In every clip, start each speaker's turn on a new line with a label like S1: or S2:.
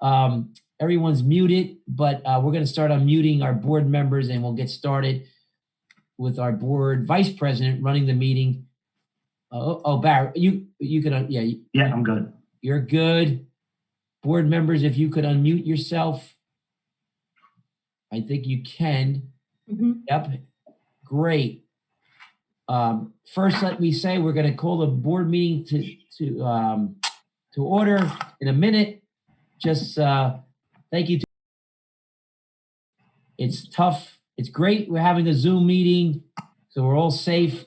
S1: Everyone's muted, but we're going to start unmuting our board members, and we'll get started with our board vice president running the meeting. Barry, you can,
S2: Yeah, I'm good.
S1: You're good. Board members, if you could unmute yourself. I think you can. Mm-hmm. Yep. Great. First, let me say we're going to call the board meeting to order in a minute. Just thank you. It's tough. It's great. We're having a Zoom meeting, so we're all safe,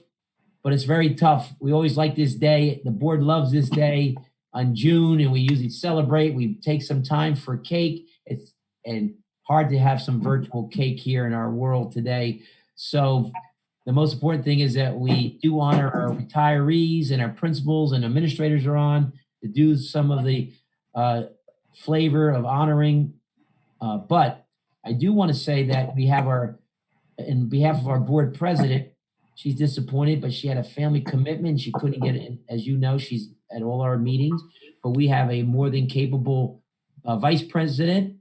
S1: but it's very tough. We always like this day. The board loves this day on June, and we usually celebrate. We take some time for cake. It's hard to have some virtual cake here in our world today. So the most important thing is that we do honor our retirees, and our principals and administrators are on to do some of the flavor of honoring. But I do want to say that we have in behalf of our board president, she's disappointed, but she had a family commitment. She couldn't get in. As you know, she's at all our meetings, but we have a more than capable vice president,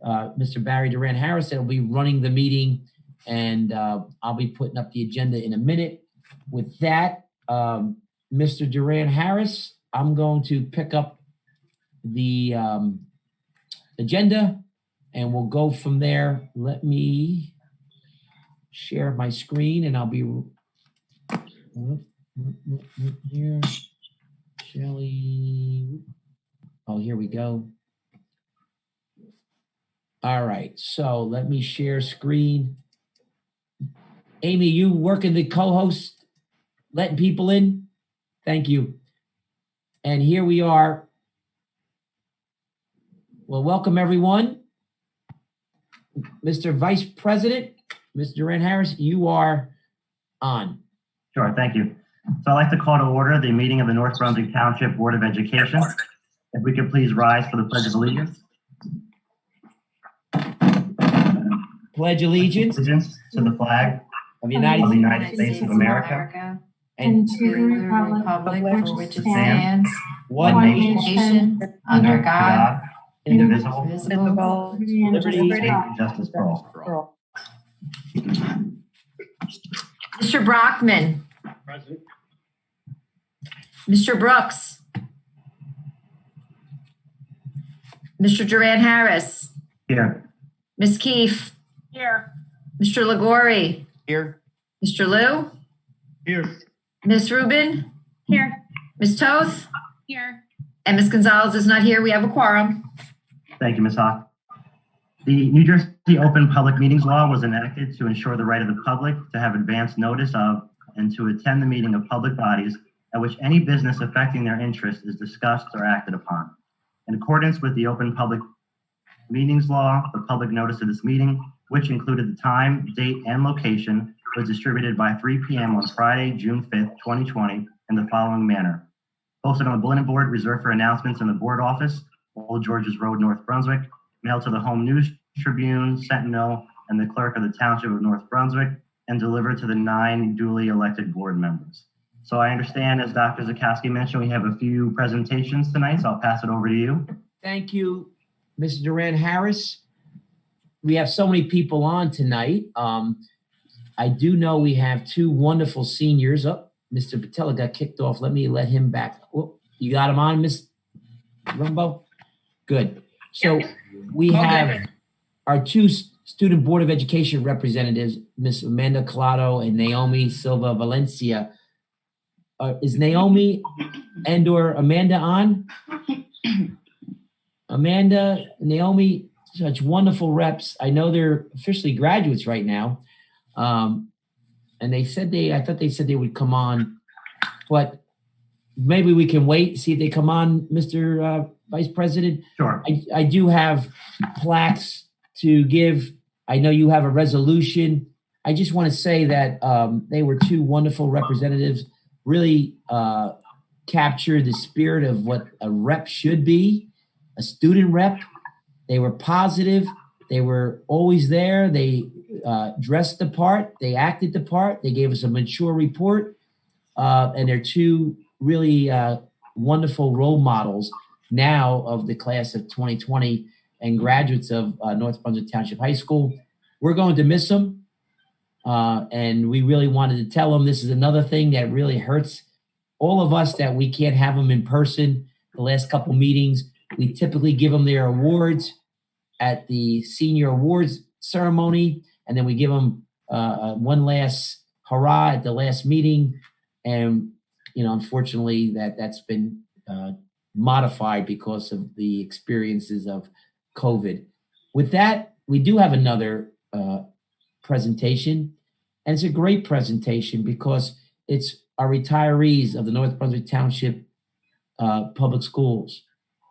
S1: Mr. Barry Duran Harris, that will be running the meeting, and I'll be putting up the agenda in a minute. With that, Mr. Duran Harris, I'm going to pick up the agenda, and we'll go from there. Let me share my screen, and I'll be here. Shelley. Oh, here we go. All right, so let me share screen. Amy, you working the co-host, letting people in? Thank you. And here we are. Well, welcome everyone. Mr. Vice President, Mr. Duran Harris, you are on.
S2: Sure, thank you. So I'd like to call to order the meeting of the North Brunswick Township Board of Education. If we could please rise for the Pledge of Allegiance.
S1: Pledge allegiance
S2: to the flag
S1: of the United
S2: States of America
S3: and to the republic for which it stands, one nation, under God, indivisible,
S2: liberty and justice for all.
S3: Mr. Brockman.
S4: Present.
S3: Mr. Brooks. Mr. Duran Harris.
S2: Here.
S3: Ms. Keefe.
S4: Here.
S3: Mr. Liguori.
S4: Here.
S3: Mr. Liu.
S4: Here.
S3: Ms. Rubin.
S4: Here.
S3: Ms. Toth.
S4: Here.
S3: And Ms. Gonzalez is not here. We have a quorum.
S2: Thank you, Ms. Hawk. The New Jersey Open Public Meetings Law was enacted to ensure the right of the public to have advance notice of and to attend the meeting of public bodies at which any business affecting their interest is discussed or acted upon. In accordance with the Open Public Meetings Law, the public notice of this meeting, which included the time, date, and location, was distributed by 3 p.m. on Friday, June 5th, 2020, in the following manner. Posted on the bulletin board reserved for announcements in the board office, Old Georges Road, North Brunswick, mailed to the Home News Tribune, Sentinel, and the clerk of the Township of North Brunswick, and delivered to the 9 duly elected board members. So I understand, as Dr. Zakowski mentioned, we have a few presentations tonight, so I'll pass it over to you.
S1: Thank you, Mr. Duran Harris. We have so many people on tonight. I do know we have 2 wonderful seniors. Oh, Mr. Patellar got kicked off. Let me let him back. Oh, you got him on, Miss Rumbo? Good. So we have our 2 Student Board of Education representatives, Miss Amanda Collado and Naomi Silva Valencia. Is Naomi and/or Amanda on? Amanda, Naomi, such wonderful reps. I know they're officially graduates right now. And they said I thought they said they would come on, but maybe we can wait, see if they come on, Mr. Vice President.
S2: Sure.
S1: I do have plaques to give. I know you have a resolution. I just want to say that they were 2 wonderful representatives, really captured the spirit of what a rep should be, a student rep. They were positive. They were always there. They dressed the part. They acted the part. They gave us a mature report. And they're 2 really wonderful role models now of the class of 2020 and graduates of North Brunswick Township High School. We're going to miss them. And we really wanted to tell them this is another thing that really hurts all of us, that we can't have them in person. The last couple meetings, we typically give them their awards at the senior awards ceremony, and then we give them one last hurrah at the last meeting. And, unfortunately that's been modified because of the experiences of COVID. With that, we do have another presentation, and it's a great presentation because it's our retirees of the North Brunswick Township Public Schools.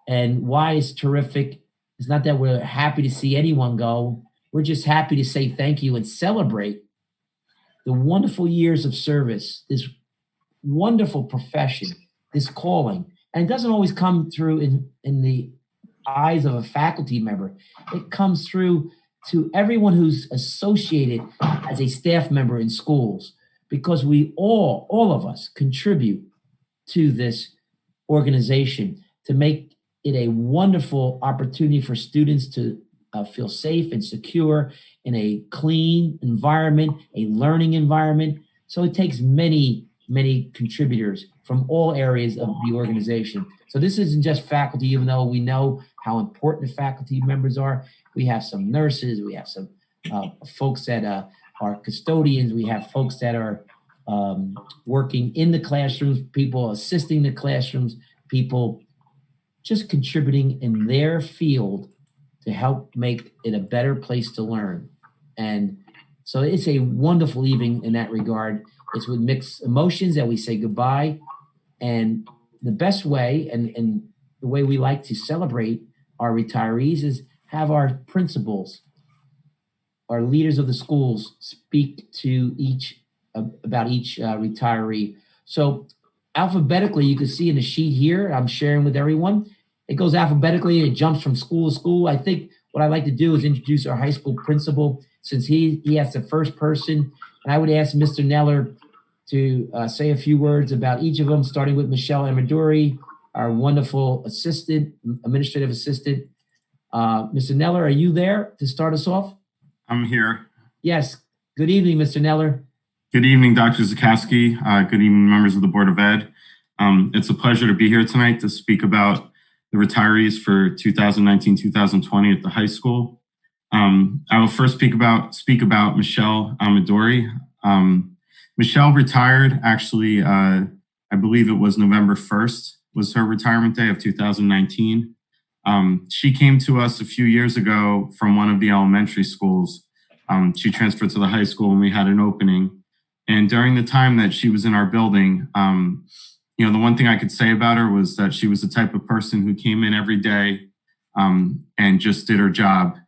S1: And why it's terrific, it's not that we're happy to see anyone go. We're just happy to say thank you and celebrate the wonderful years of service, this wonderful profession, this calling. And it doesn't always come through in the eyes of a faculty member. It comes through to everyone who's associated as a staff member in schools, because we all of us contribute to this organization to make it a wonderful opportunity for students to feel safe and secure in a clean environment, a learning environment. So it takes many contributors from all areas of the organization. So this isn't just faculty, even though we know how important the faculty members are. We have some nurses, we have some folks that are custodians, we have folks that are working in the classrooms, people assisting the classrooms, people just contributing in their field to help make it a better place to learn. And so it's a wonderful evening in that regard. It's with mixed emotions that we say goodbye. And the best way and the way we like to celebrate our retirees is have our principals, our leaders of the schools, speak to about each retiree. So alphabetically, you can see in the sheet here, I'm sharing with everyone, it goes alphabetically, it jumps from school to school. I think what I'd like to do is introduce our high school principal, since he has the first person. And I would ask Mr. Nellore to say a few words about each of them, starting with Michelle Imadori, our wonderful administrative assistant. Mr. Nellore, are you there to start us off?
S5: I'm here.
S1: Yes. Good evening, Mr. Nellore.
S5: Good evening, Dr. Zakowski. Good evening, members of the Board of Ed. It's a pleasure to be here tonight to speak about the retirees for 2019-2020 at the high school. I will first speak about Michelle Imadori. Michelle retired, actually, I believe it was November 1st was her retirement day of 2019. She came to us a few years ago from one of the elementary schools. She transferred to the high school when we had an opening. And during the time that she was in our building, the one thing I could say about her was that she was the type of person who came in every day and just did her job.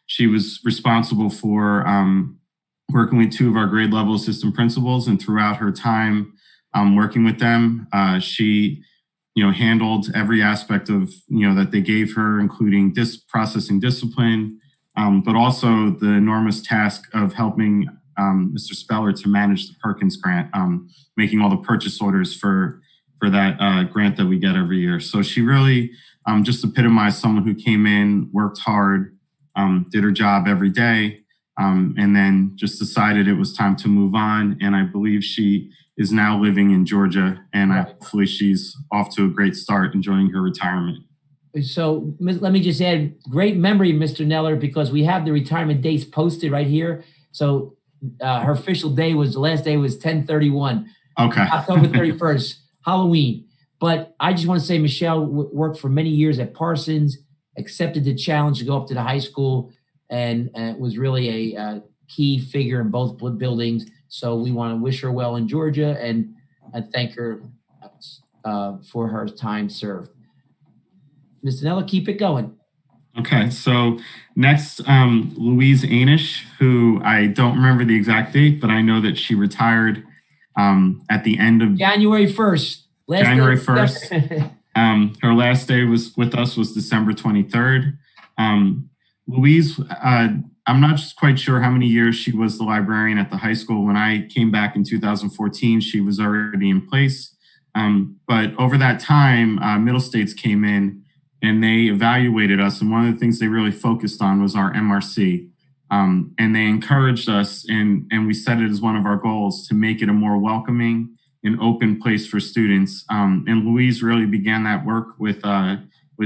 S5: She was responsible for working with two of our grade level assistant principals, and throughout her time working with them, she handled every aspect of that they gave her, including processing discipline, but also the enormous task of helping Mr. Speller to manage the Perkins grant, making all the purchase orders for that grant that we get every year. So she really just epitomized someone who came in, worked hard, did her job every day, and then just decided it was time to move on. And I believe she is now living in Georgia, and hopefully she's off to a great start, enjoying her retirement.
S1: So let me just add, great memory, Mr. Nellore, because we have the retirement dates posted right here. So her official day the last day was 10/31.
S5: Okay.
S1: October 31st, Halloween. But I just want to say Michelle worked for many years at Parsons, accepted the challenge to go up to the high school, and was really a key figure in both buildings. So we want to wish her well in Georgia and thank her for her time served. Mr. Nellore, keep it going.
S5: Okay, so next, Louise Nellore, who I don't remember the exact date, but I know that she retired at the end of
S1: January 1st.
S5: January 1st. Her last day with us was December 23rd. Louise, I'm not quite sure how many years she was the librarian at the high school. When I came back in 2014, she was already in place. But over that time, Middle States came in and they evaluated us. And one of the things they really focused on was our MRC. And they encouraged us, and we set it as one of our goals to make it a more welcoming and open place for students. And Louise really began that work with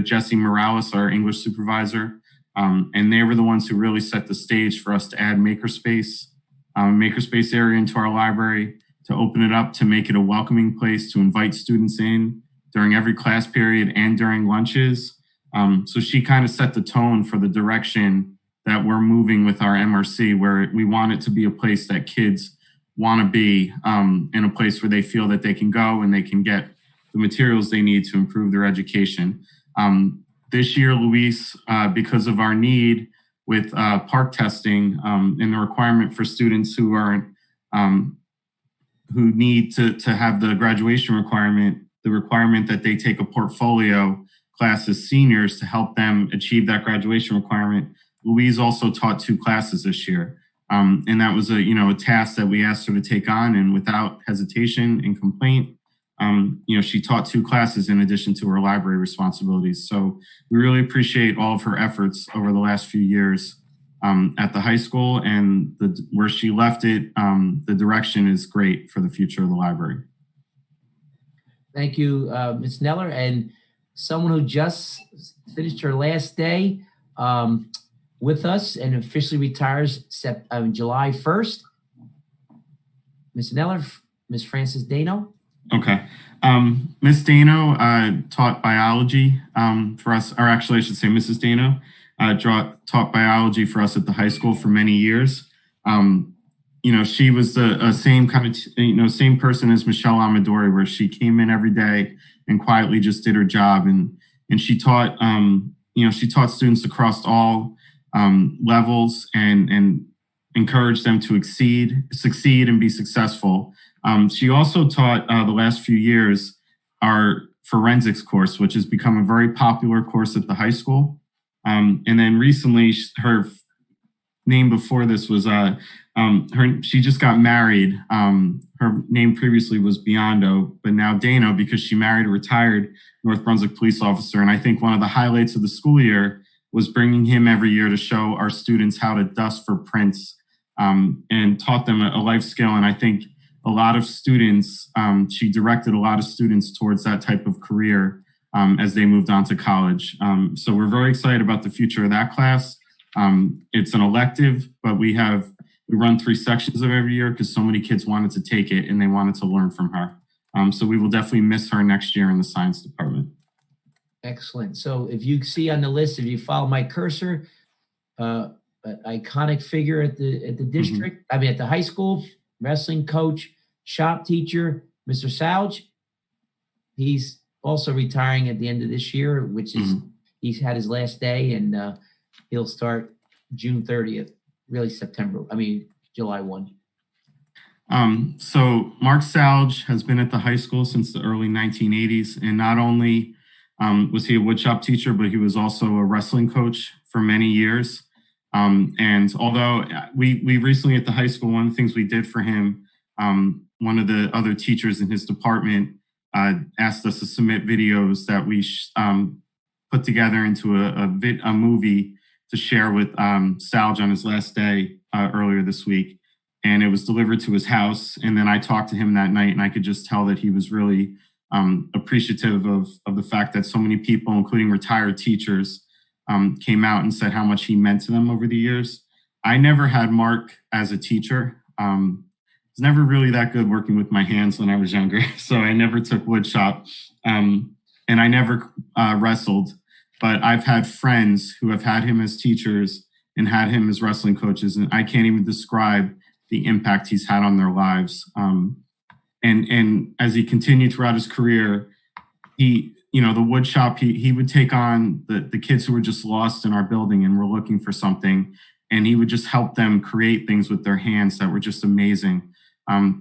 S5: Jesse Morales, our English supervisor. And they were the ones who really set the stage for us to add makerspace area into our library, to open it up, to make it a welcoming place, to invite students in during every class period and during lunches. So she kind of set the tone for the direction that we're moving with our MRC, where we want it to be a place that kids want to be, in a place where they feel that they can go and they can get the materials they need to improve their education. This year, Louise, because of our need with park testing and the requirement for students who need to have the graduation requirement, the requirement that they take a portfolio class as seniors to help them achieve that graduation requirement, Louise also taught 2 classes this year. And that was a task that we asked her to take on, and without hesitation and complaint, she taught 2 classes in addition to her library responsibilities. So we really appreciate all of her efforts over the last few years at the high school, and where she left it, the direction is great for the future of the library.
S1: Thank you, Ms. Nellore. And someone who just finished her last day with us and officially retires July 1st. Ms. Nellore, Ms. Frances Deano.
S5: Okay. Ms. Deano taught biology for us, or actually I should say Mrs. Deano taught biology for us at the high school for many years. She was the same kind of, same person as Michelle Imadori, where she came in every day and quietly just did her job. And she taught, she taught students across all levels and encouraged them to succeed and be successful. She also taught the last few years our forensics course, which has become a very popular course at the high school. And then recently, her name before this was she just got married. Her name previously was Biondo, but now Deano, because she married a retired North Brunswick police officer. And I think one of the highlights of the school year was bringing him every year to show our students how to dust for prints, and taught them a life skill. And I think a lot of students, she directed a lot of students towards that type of career as they moved on to college. So we're very excited about the future of that class. It's an elective, but we run 3 sections of every year because so many kids wanted to take it and they wanted to learn from her. So we will definitely miss her next year in the science department.
S1: Excellent. So if you see on the list, if you follow my cursor, an iconic figure at the district, I mean at the high school, wrestling coach, shop teacher, Mr. Souchak. He's also retiring at the end of this year, which is he's had his last day, and he'll start June 30th, really July 1.
S5: So Mark Souchak has been at the high school since the early 1980s, and not only was he a woodshop teacher, but he was also a wrestling coach for many years. And although we recently at the high school, one of the things we did for him, one of the other teachers in his department asked us to submit videos that we put together into a movie to share with Souchak on his last day earlier this week. And it was delivered to his house. And then I talked to him that night, and I could just tell that he was really appreciative of the fact that so many people, including retired teachers, came out and said how much he meant to them over the years. I never had Mark as a teacher. I was never really that good working with my hands when I was younger. So I never took woodshop, and I never wrestled. But I've had friends who have had him as teachers and had him as wrestling coaches, and I can't even describe the impact he's had on their lives. And as he continued throughout his career, the woodshop, he would take on the kids who were just lost in our building and were looking for something, and he would just help them create things with their hands that were just amazing.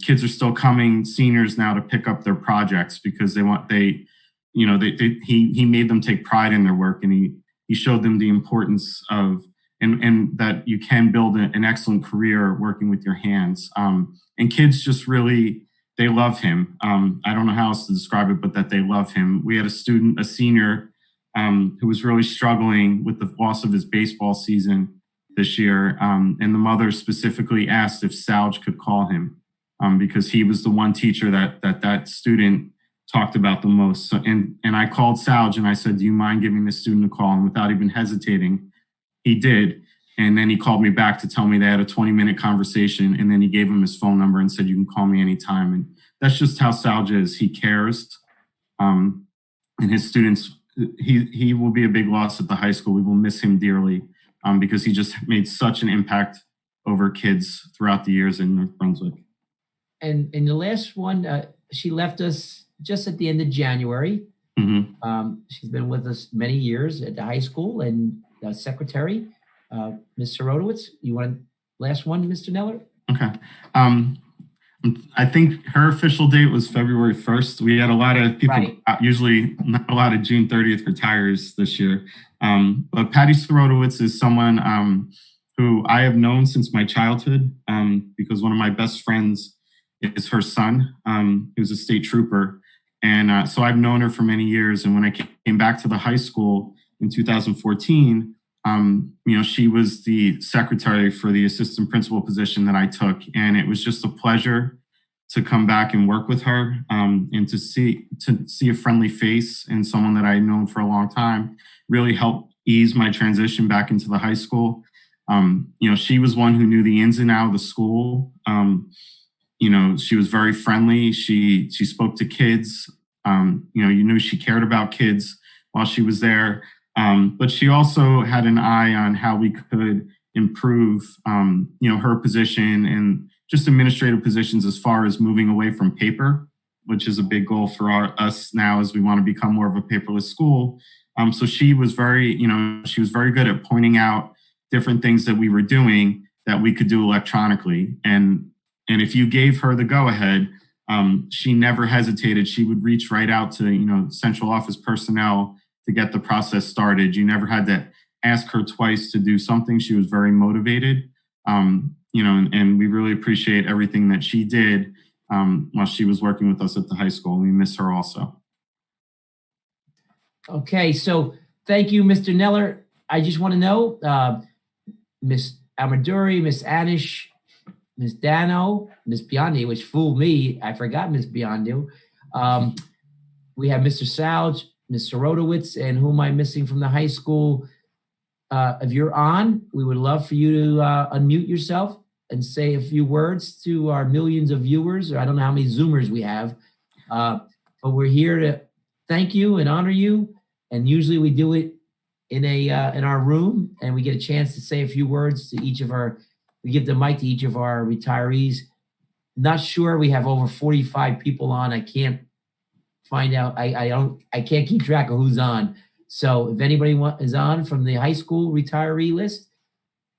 S5: Kids are still coming, seniors now, to pick up their projects because he made them take pride in their work, and he showed them the importance of and that you can build an excellent career working with your hands. And kids just really they love him. I don't know how else to describe it, but that they love him. We had a senior, who was really struggling with the loss of his baseball season this year. And the mother specifically asked if Souch could call him, because he was the one teacher that student talked about the most. So, and I called Souch and I said, do you mind giving this student a call? And without even hesitating, he did. And then he called me back to tell me they had a 20-minute conversation. And then he gave him his phone number and said, you can call me anytime. And that's just how Souch is. He cares. And his students, he will be a big loss at the high school. We will miss him dearly, because he just made such an impact over kids throughout the years in North Brunswick.
S1: And in the last one, she left us just at the end of January.
S5: Mm-hmm.
S1: She's been with us many years at the high school and secretary. Ms. Sorotowicz, you want last one, Mr. Nellore?
S5: Okay. I think her official date was February 1st. We had a lot of people,
S1: right.
S5: Usually not a lot of June 30th retires this year. But Patti Sorotowicz is someone who I have known since my childhood, because one of my best friends is her son, who's a state trooper. And so I've known her for many years. And when I came back to the high school in 2014, she was the secretary for the assistant principal position that I took. And it was just a pleasure to come back and work with her, and to see a friendly face and someone that I had known for a long time really helped ease my transition back into the high school. She was one who knew the ins and outs of the school. She was very friendly. She spoke to kids. You knew she cared about kids while she was there. But she also had an eye on how we could improve, her position and just administrative positions as far as moving away from paper, which is a big goal for us now as we want to become more of a paperless school. So she was very good at pointing out different things that we were doing that we could do electronically. And if you gave her the go-ahead, she never hesitated. She would reach right out to, central office personnel to get the process started. You never had to ask her twice to do something. She was very motivated, and we really appreciate everything that she did while she was working with us at the high school. We miss her also. Okay,
S1: so thank you, Mr. Nellore. I just want to know, Miss Imadori, Miss Anish, Miss Deano, Miss Biondi, which fooled me. I forgot Miss Biondi. We have Mr. Souch, Ms. Sorotowicz, and who am I missing from the high school? If you're on, we would love for you to unmute yourself and say a few words to our millions of viewers, or I don't know how many Zoomers we have. But we're here to thank you and honor you. And usually we do it in our room, and we get a chance to say a few words to each of we give the mic to each of our retirees. Not sure, we have over 45 people on. I can't find out. I can't keep track of who's on. So if anybody is on from the high school retiree list,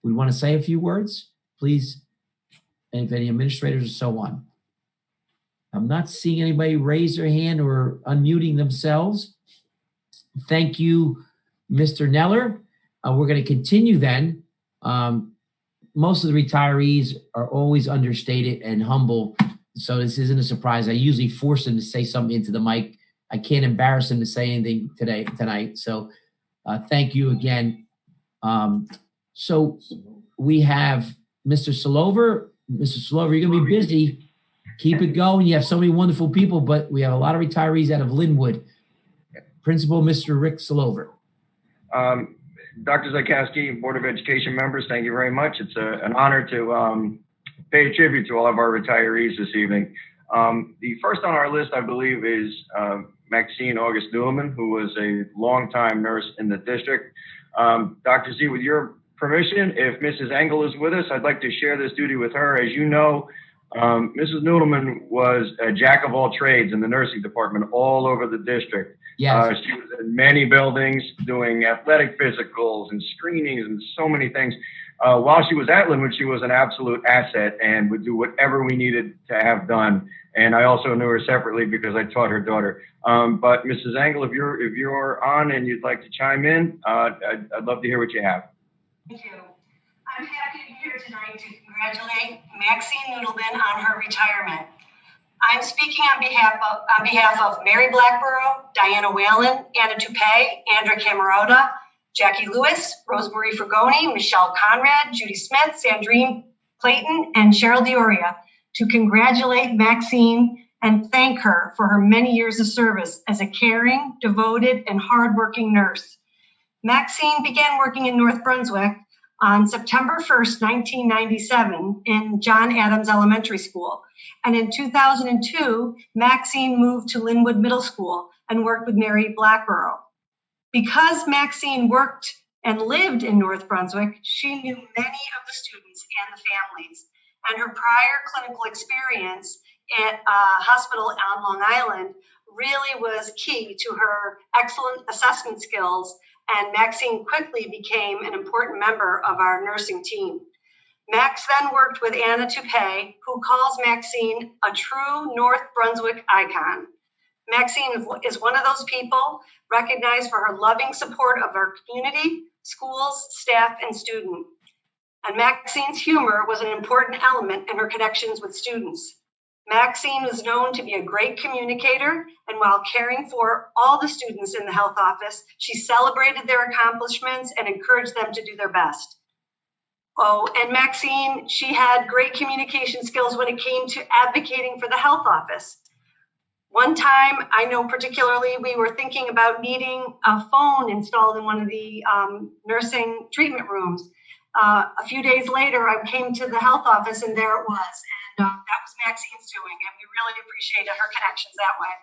S1: we want to say a few words, please. And if any administrators or so on. I'm not seeing anybody raise their hand or unmuting themselves. Thank you, Mr. Nellore. We're going to continue then. Most of the retirees are always understated and humble, so this isn't a surprise. I usually force them to say something into the mic. I can't embarrass them to say anything tonight. So thank you again. So we have Mr. Slover. Mr. Slover, you're going to be busy. Keep it going. You have so many wonderful people, but we have a lot of retirees out of Linwood. Principal, Mr. Rick Slover.
S6: Dr. Zajkowski, Board of Education members, thank you very much. It's an honor to pay a tribute to all of our retirees this evening. The first on our list, I believe, is Maxine August Newman, who was a longtime nurse in the district. Dr. Z, with your permission, if Mrs. Engel is with us, I'd like to share this duty with her. As you know, Mrs. Noodleman was a jack of all trades in the nursing department all over the district.
S1: Yes.
S6: She was in many buildings doing athletic physicals and screenings and so many things. While she was at Linwood, she was an absolute asset and would do whatever we needed to have done. And I also knew her separately because I taught her daughter. But Mrs. Engel, if you're on and you'd like to chime in, I'd love to hear what you have.
S7: Thank you. I'm happy to be here tonight to congratulate Maxine Noodleman on her retirement. I'm speaking on behalf of Mary Blackborough, Diana Whalen, Anna Toupé, Andrea Camerota, Jackie Lewis, Rosemary Fragoni, Michelle Conrad, Judy Smith, Sandrine Clayton, and Cheryl Dioria to congratulate Maxine and thank her for her many years of service as a caring, devoted, and hardworking nurse. Maxine began working in North Brunswick on September 1st, 1997 in John Adams Elementary School. And in 2002, Maxine moved to Linwood Middle School and worked with Mary Blackborough. Because Maxine worked and lived in North Brunswick, she knew many of the students and the families. And her prior clinical experience at a hospital on Long Island really was key to her excellent assessment skills, and Maxine quickly became an important member of our nursing team. Max then worked with Anna Toupé, who calls Maxine a true North Brunswick icon. Maxine is one of those people recognized for her loving support of our community, schools, staff, and students. And Maxine's humor was an important element in her connections with students. Maxine was known to be a great communicator, and while caring for all the students in the health office, she celebrated their accomplishments and encouraged them to do their best. Oh, and Maxine, she had great communication skills when it came to advocating for the health office. One time, I know particularly, we were thinking about needing a phone installed in one of the nursing treatment rooms. A few days later, I came to the health office and there it was. And that was Maxine's doing, and we really appreciated her connections that way.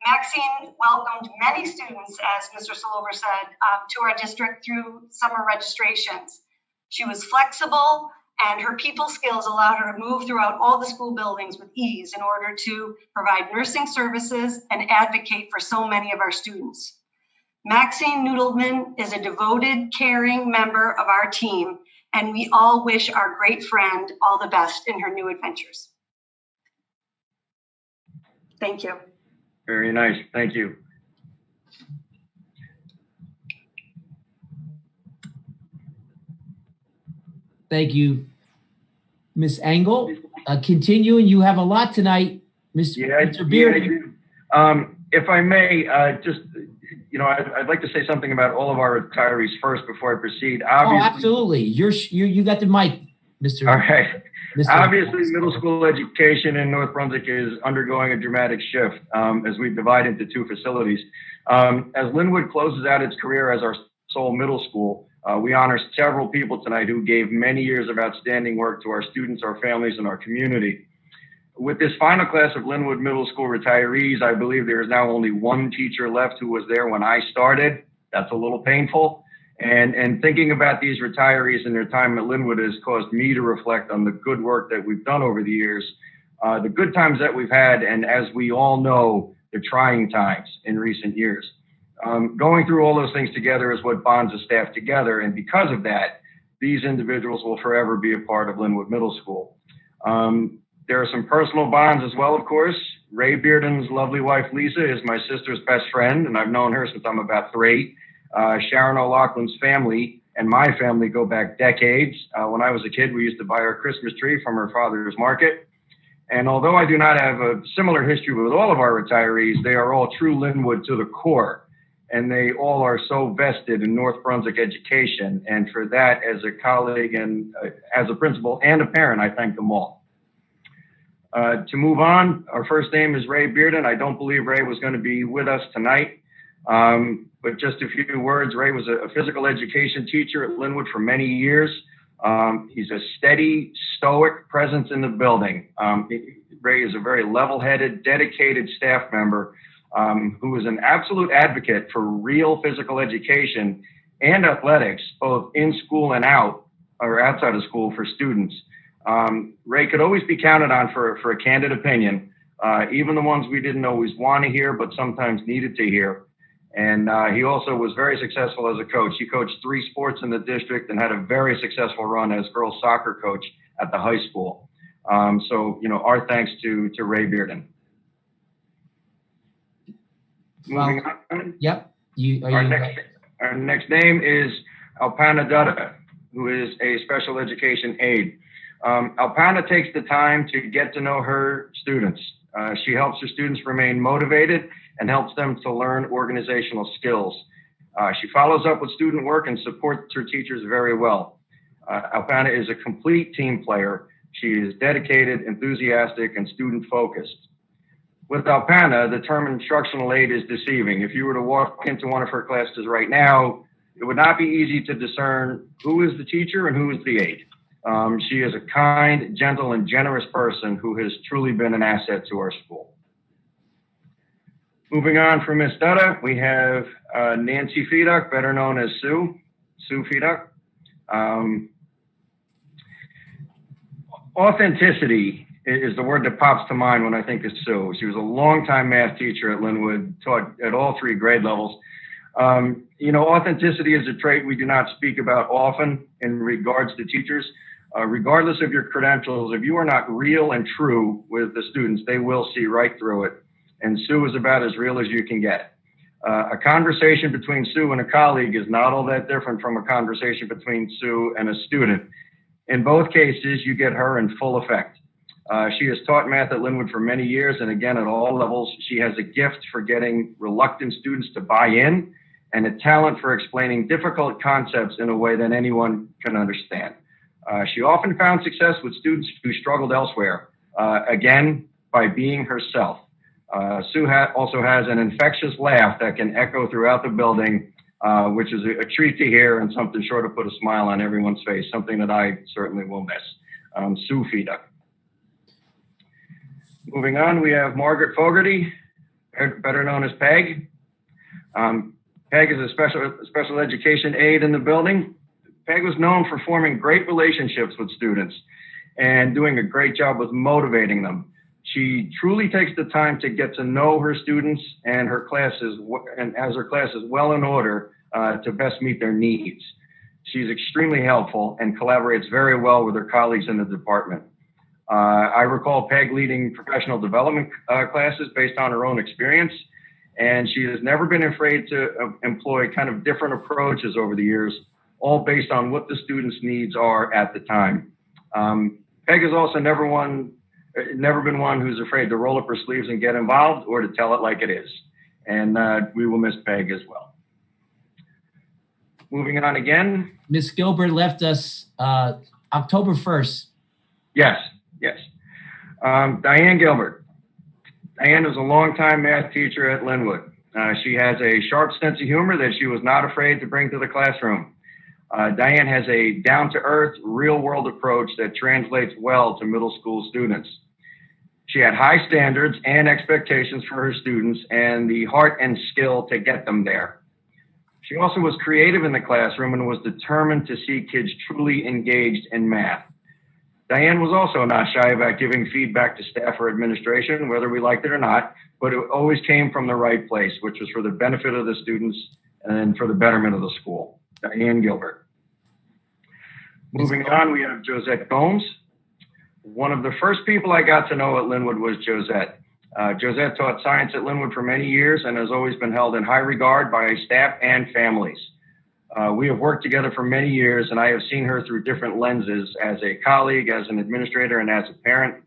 S7: Maxine welcomed many students, as Mr. Slover said, to our district through summer registrations. She was flexible, and her people skills allowed her to move throughout all the school buildings with ease in order to provide nursing services and advocate for so many of our students. Maxine Noodleman is a devoted, caring member of our team, and we all wish our great friend all the best in her new adventures. Thank you.
S6: Very nice. Thank you.
S1: Thank you, Ms. Engel. Continuing, you have a lot tonight, Mr. Bearden.
S6: If I may, I'd like to say something about all of our retirees first before I proceed. Obviously,
S1: absolutely. You got the mic, Mr.
S6: All right. Obviously, middle school education in North Brunswick is undergoing a dramatic shift as we divide into two facilities. As Linwood closes out its career as our sole middle school, we honor several people tonight who gave many years of outstanding work to our students, our families, and our community. With this final class of Linwood Middle School retirees, I believe there is now only one teacher left who was there when I started. That's a little painful. And thinking about these retirees and their time at Linwood has caused me to reflect on the good work that we've done over the years, the good times that we've had, and as we all know, the trying times in recent years. Going through all those things together is what bonds a staff together. And because of that, these individuals will forever be a part of Linwood Middle School. There are some personal bonds as well, of course. Ray Bearden's lovely wife, Lisa, is my sister's best friend, and I've known her since I'm about 3. Sharon O'Loughlin's family and my family go back decades. When I was a kid, we used to buy our Christmas tree from her father's market. And although I do not have a similar history with all of our retirees, they are all true Linwood to the core. And they all are so vested in North Brunswick education. And for that, as a colleague and as a principal and a parent, I thank them all. To move on, our first name is Ray Bearden. I don't believe Ray was going to be with us tonight. But just a few words. Ray was a physical education teacher at Linwood for many years. He's a steady, stoic presence in the building. Ray is a very level-headed, dedicated staff member who is an absolute advocate for real physical education and athletics, both in school and out or outside of school for students. Ray could always be counted on for a candid opinion, even the ones we didn't always want to hear, but sometimes needed to hear. And he also was very successful as a coach. He coached 3 sports in the district and had a very successful run as girls soccer coach at the high school. So, our thanks to Ray Bearden. Moving on.
S1: Yep.
S6: Our next name is Alpana Dutta, who is a special education aide. Alpana takes the time to get to know her students. She helps her students remain motivated and helps them to learn organizational skills. She follows up with student work and supports her teachers very well. Alpana is a complete team player. She is dedicated, enthusiastic, and student-focused. With Alpana, the term instructional aid is deceiving. If you were to walk into one of her classes right now, it would not be easy to discern who is the teacher and who is the aide. She is a kind, gentle, and generous person who has truly been an asset to our school. Moving on from Ms. Dutta, we have Nancy Feduck, better known as Sue Feduck. Authenticity is the word that pops to mind when I think of Sue. She was a longtime math teacher at Linwood, taught at all 3 grade levels. Authenticity is a trait we do not speak about often in regards to teachers. Regardless of your credentials, if you are not real and true with the students, they will see right through it. And Sue is about as real as you can get. A conversation between Sue and a colleague is not all that different from a conversation between Sue and a student. In both cases, you get her in full effect. She has taught math at Linwood for many years, and again, at all levels, she has a gift for getting reluctant students to buy in and a talent for explaining difficult concepts in a way that anyone can understand. She often found success with students who struggled elsewhere, again, by being herself. Sue also has an infectious laugh that can echo throughout the building, which is a treat to hear and something sure to put a smile on everyone's face, something that I certainly will miss. Sue Feduck. Moving on, we have Margaret Fogarty, better known as Peg. Peg is a special education aide in the building. Peg was known for forming great relationships with students and doing a great job with motivating them. She truly takes the time to get to know her students and her classes, and has her classes well in order to best meet their needs. She's extremely helpful and collaborates very well with her colleagues in the department. I recall Peg leading professional development classes based on her own experience, and she has never been afraid to employ kind of different approaches over the years, all based on what the students' needs are at the time. Peg has also never been one who's afraid to roll up her sleeves and get involved or to tell it like it is. And we will miss Peg as well. Moving on again.
S1: Miss Gilbert left us October 1st.
S6: Yes. Diane Gilbert. Diane was a longtime math teacher at Linwood. She has a sharp sense of humor that she was not afraid to bring to the classroom. Diane has a down-to-earth, real-world approach that translates well to middle school students. She had high standards and expectations for her students and the heart and skill to get them there. She also was creative in the classroom and was determined to see kids truly engaged in math. Diane was also not shy about giving feedback to staff or administration, whether we liked it or not, but it always came from the right place, which was for the benefit of the students and for the betterment of the school. Diane Gilbert. Moving on, we have Josette Gomes. One of the first people I got to know at Linwood was Josette. Josette taught science at Linwood for many years and has always been held in high regard by staff and families. We have worked together for many years, and I have seen her through different lenses as a colleague, as an administrator, and as a parent.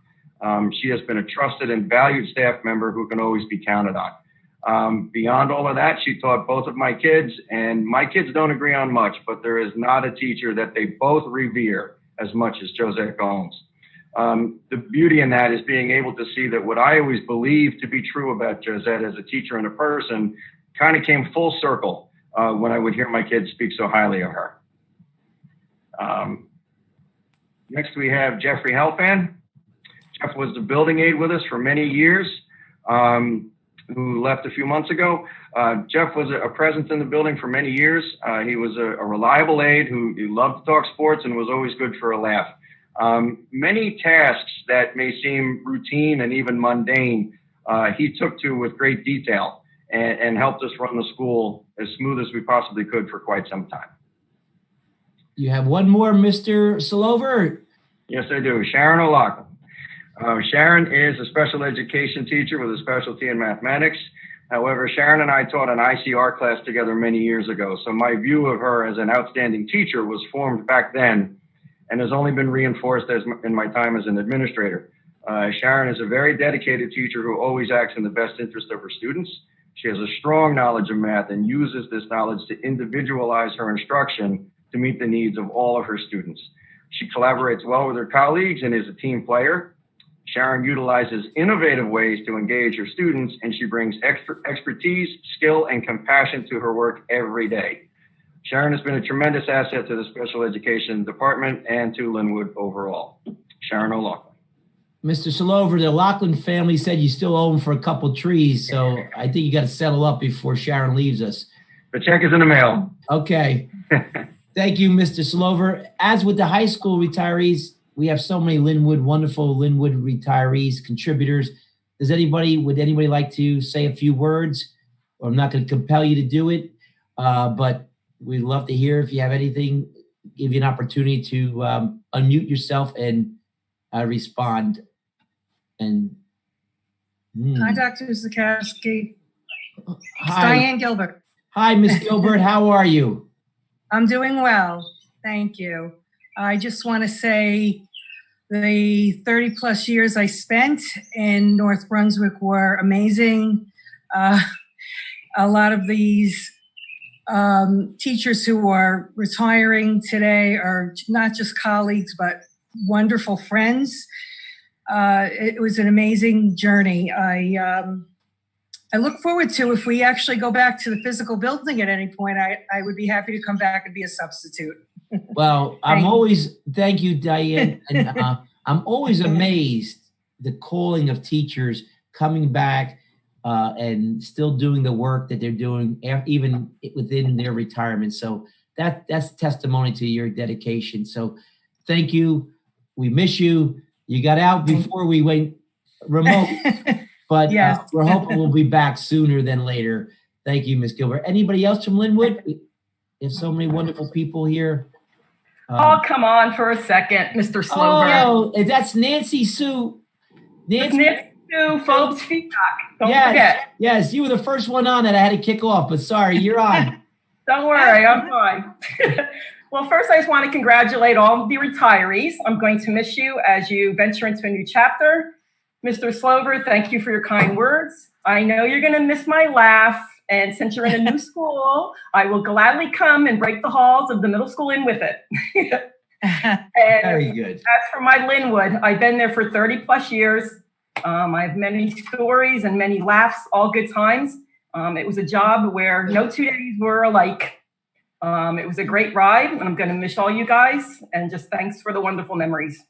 S6: She has been a trusted and valued staff member who can always be counted on. Beyond all of that, she taught both of my kids, and my kids don't agree on much, but there is not a teacher that they both revere as much as Josette Gomes. The beauty in that is being able to see that what I always believed to be true about Josette as a teacher and a person kind of came full circle when I would hear my kids speak so highly of her. Next, we have Jeffrey Helfand. Jeff was the building aide with us for many years, who left a few months ago. Jeff was a presence in the building for many years. He was a reliable aide who loved to talk sports and was always good for a laugh. Many tasks that may seem routine and even mundane, he took to with great detail and helped us run the school as smooth as we possibly could for quite some time.
S1: You have one more, Mr. Slover?
S6: Yes, I do. Sharon O'Loughlin. Sharon is a special education teacher with a specialty in mathematics. However, Sharon and I taught an ICR class together many years ago, so my view of her as an outstanding teacher was formed back then and has only been reinforced in my time as an administrator. Sharon is a very dedicated teacher who always acts in the best interest of her students. She has a strong knowledge of math and uses this knowledge to individualize her instruction to meet the needs of all of her students. She collaborates well with her colleagues and is a team player. Sharon utilizes innovative ways to engage her students, and she brings expertise, skill, and compassion to her work every day. Sharon has been a tremendous asset to the special education department and to Linwood overall. Sharon O'Loughlin.
S1: Mr. Slover, the O'Loughlin family said you still owe them for a couple trees, so I think you got to settle up before Sharon leaves us.
S6: The check is in the mail.
S1: Okay. Thank you, Mr. Slover. As with the high school retirees, we have so many wonderful Linwood retirees, contributors. Would anybody like to say a few words? Or I'm not going to compel you to do it, but we'd love to hear if you have anything, give you an opportunity to unmute yourself and respond. And
S8: Hi, Dr. Zakowski.
S1: Hi.
S8: Diane Gilbert.
S1: Hi, Miss Gilbert. How are you?
S8: I'm doing well. Thank you. I just want to say the 30 plus years I spent in North Brunswick were amazing. A lot of these teachers who are retiring today are not just colleagues, but wonderful friends. It was an amazing journey. I look forward to, if we actually go back to the physical building at any point, I would be happy to come back and be a substitute.
S1: Well, thank you, Diane. And I'm always amazed the calling of teachers coming back and still doing the work that they're doing even within their retirement. So that's testimony to your dedication. So thank you. We miss you. You got out before we went remote, but
S8: yes.
S1: We're hoping we'll be back sooner than later. Thank you, Ms. Gilbert. Anybody else from Linwood? There's so many wonderful people here.
S9: Oh, come on for a second, Mr. Slover.
S1: Oh, that's Nancy Sue.
S9: Nancy Sue, Phobes Feedback. Don't forget.
S1: Yes, you were the first one on that I had to kick off, but sorry, you're on.
S9: Don't worry, I'm fine. Well, first, I just want to congratulate all the retirees. I'm going to miss you as you venture into a new chapter. Mr. Slover, thank you for your kind words. I know you're going to miss my laugh. And since you're in a new school, I will gladly come and break the halls of the middle school in with it.
S1: Very good.
S9: As for my Linwood, I've been there for 30 plus years. I have many stories and many laughs, all good times. It was a job where no 2 days were alike. It was a great ride, and I'm going to miss all you guys. And just thanks for the wonderful memories.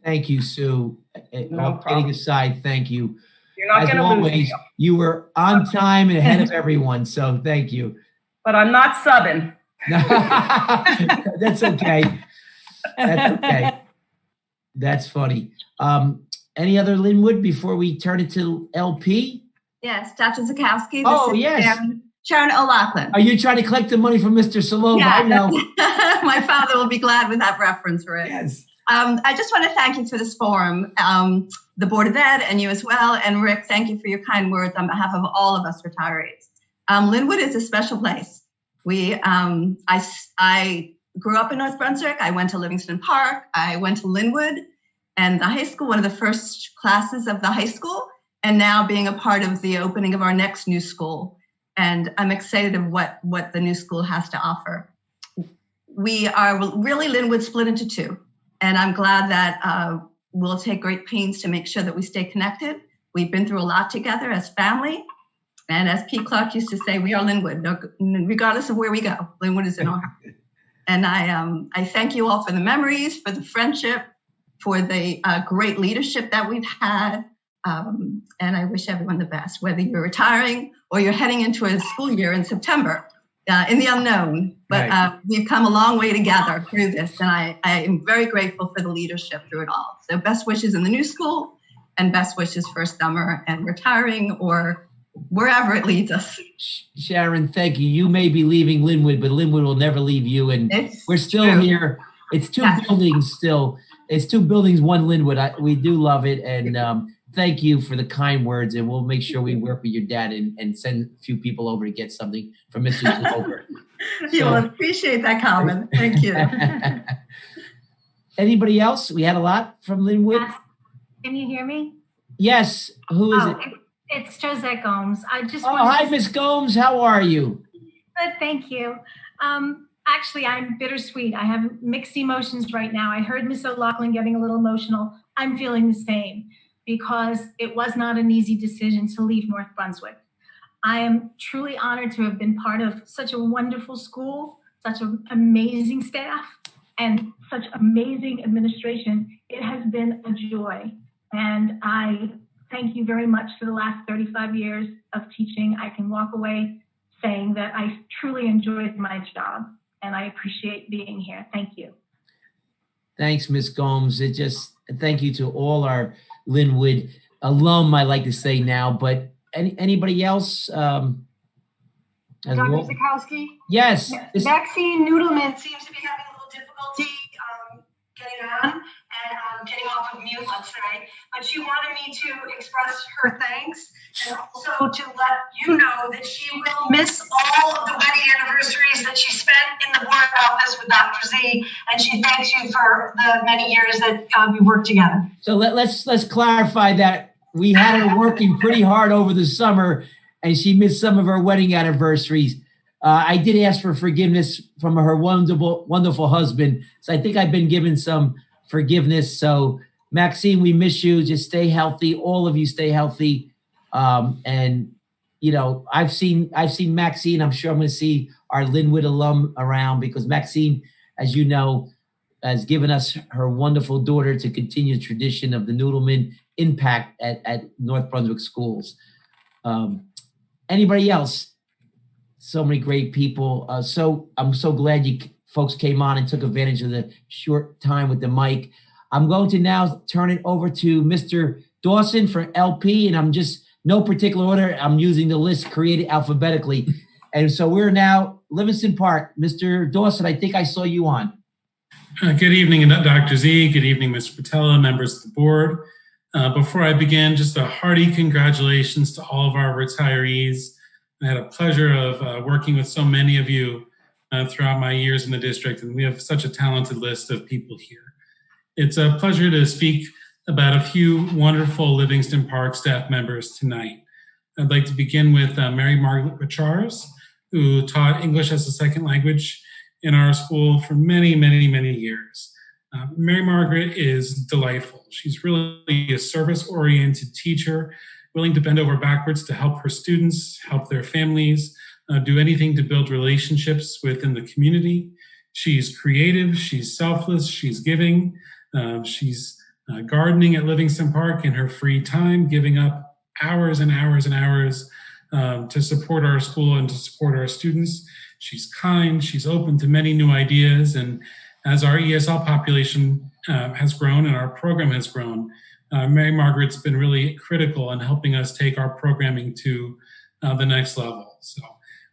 S1: Thank you, Sue.
S9: No
S1: kidding aside, thank you.
S9: You're not going to lose me.
S1: You were on time and ahead of everyone, so thank you.
S9: But I'm not subbing.
S1: That's okay. That's okay. That's funny. Any other Linwood before we turn it to LP?
S10: Yes, Dr. Zakowski.
S1: Oh, yes.
S10: Sharon O'Loughlin.
S1: Are you trying to collect the money from Mr. Slover?
S10: Yeah,
S1: I know.
S10: My father will be glad with that reference for it.
S1: Yes.
S10: I just want to thank you for this forum, the Board of Ed and you as well. And Rick, thank you for your kind words on behalf of all of us retirees. Linwood is a special place. I grew up in North Brunswick. I went to Livingston Park. I went to Linwood and the high school, one of the first classes of the high school, and now being a part of the opening of our next new school. And I'm excited of what the new school has to offer. We are really Linwood split into two. And I'm glad that we'll take great pains to make sure that we stay connected. We've been through a lot together as family. And as Pete Clark used to say, we are Linwood, regardless of where we go. Linwood is in our heart. And I thank you all for the memories, for the friendship, for the great leadership that we've had. And I wish everyone the best, whether you're retiring or you're heading into a school year in September. In the unknown, but
S1: right.
S10: We've come a long way together through this, and I am very grateful for the leadership through it all. So best wishes in the new school, and best wishes for summer and retiring or wherever it leads us.
S1: Sharon, thank you. You may be leaving Linwood, but Linwood will never leave you, and we're still
S10: true.
S1: here. It's two buildings still. It's two buildings, one Linwood. We do love it, and thank you for the kind words, and we'll make sure we work with your dad and send a few people over to get something from Mr. Slover.
S10: You'll appreciate that comment. Thank you.
S1: Anybody else? We had a lot from Linwood.
S11: Can you hear me?
S1: Yes. Who is it?
S11: It's Josette Gomes. I just
S1: hi, Miss Gomes. How are you?
S11: Good, thank you. Actually, I'm bittersweet. I have mixed emotions right now. I heard Miss O'Loughlin getting a little emotional. I'm feeling the same because it was not an easy decision to leave North Brunswick. I am truly honored to have been part of such a wonderful school, such an amazing staff, and such amazing administration. It has been a joy. And I thank you very much for the last 35 years of teaching. I can walk away saying that I truly enjoyed my job and I appreciate being here. Thank you.
S1: Thanks, Miss Gomes. Thank you to all our Linwood alum, I like to say now, but anybody else?
S7: Dr. Zakowski?
S1: Yes.
S7: Maxine Noodleman seems to be having a little difficulty getting on and getting off of mute, let's say. But she wanted me to express her thanks and also to let you know that she will miss all of the wedding anniversaries that she spent in the board office with Dr. Z. And she thanks you for the many years that we worked together.
S1: So let's clarify that we had her working pretty hard over the summer and she missed some of her wedding anniversaries. I did ask for forgiveness from her wonderful husband. So I think I've been given some forgiveness. So Maxine, we miss you. Just stay healthy. All of you stay healthy. And you know, I've seen Maxine. I'm sure I'm going to see our Linwood alum around because Maxine, as you know, has given us her wonderful daughter to continue the tradition of the Noodleman impact at North Brunswick schools. Anybody else? So many great people. So I'm so glad you folks came on and took advantage of the short time with the mic. I'm going to now turn it over to Mr. Dawson for LP, and I'm just no particular order. I'm using the list created alphabetically. And so we're now Livingston Park. Mr. Dawson, I think I saw you on.
S12: Good evening, Dr. Z. Good evening, Mr. Patellar, members of the board. Before I begin, just a hearty congratulations to all of our retirees. I had a pleasure of working with so many of you throughout my years in the district, and we have such a talented list of people here. It's a pleasure to speak about a few wonderful Livingston Park staff members tonight. I'd like to begin with Mary Margaret Richards, who taught English as a second language in our school for many, many, many years. Mary Margaret is delightful. She's really a service-oriented teacher, willing to bend over backwards to help her students, help their families, do anything to build relationships within the community. She's creative, she's selfless, she's giving. She's gardening at Livingston Park in her free time, giving up hours and hours and hours to support our school and to support our students. She's kind, she's open to many new ideas, and as our ESL population has grown and our program has grown, Mary Margaret's been really critical in helping us take our programming to the next level. So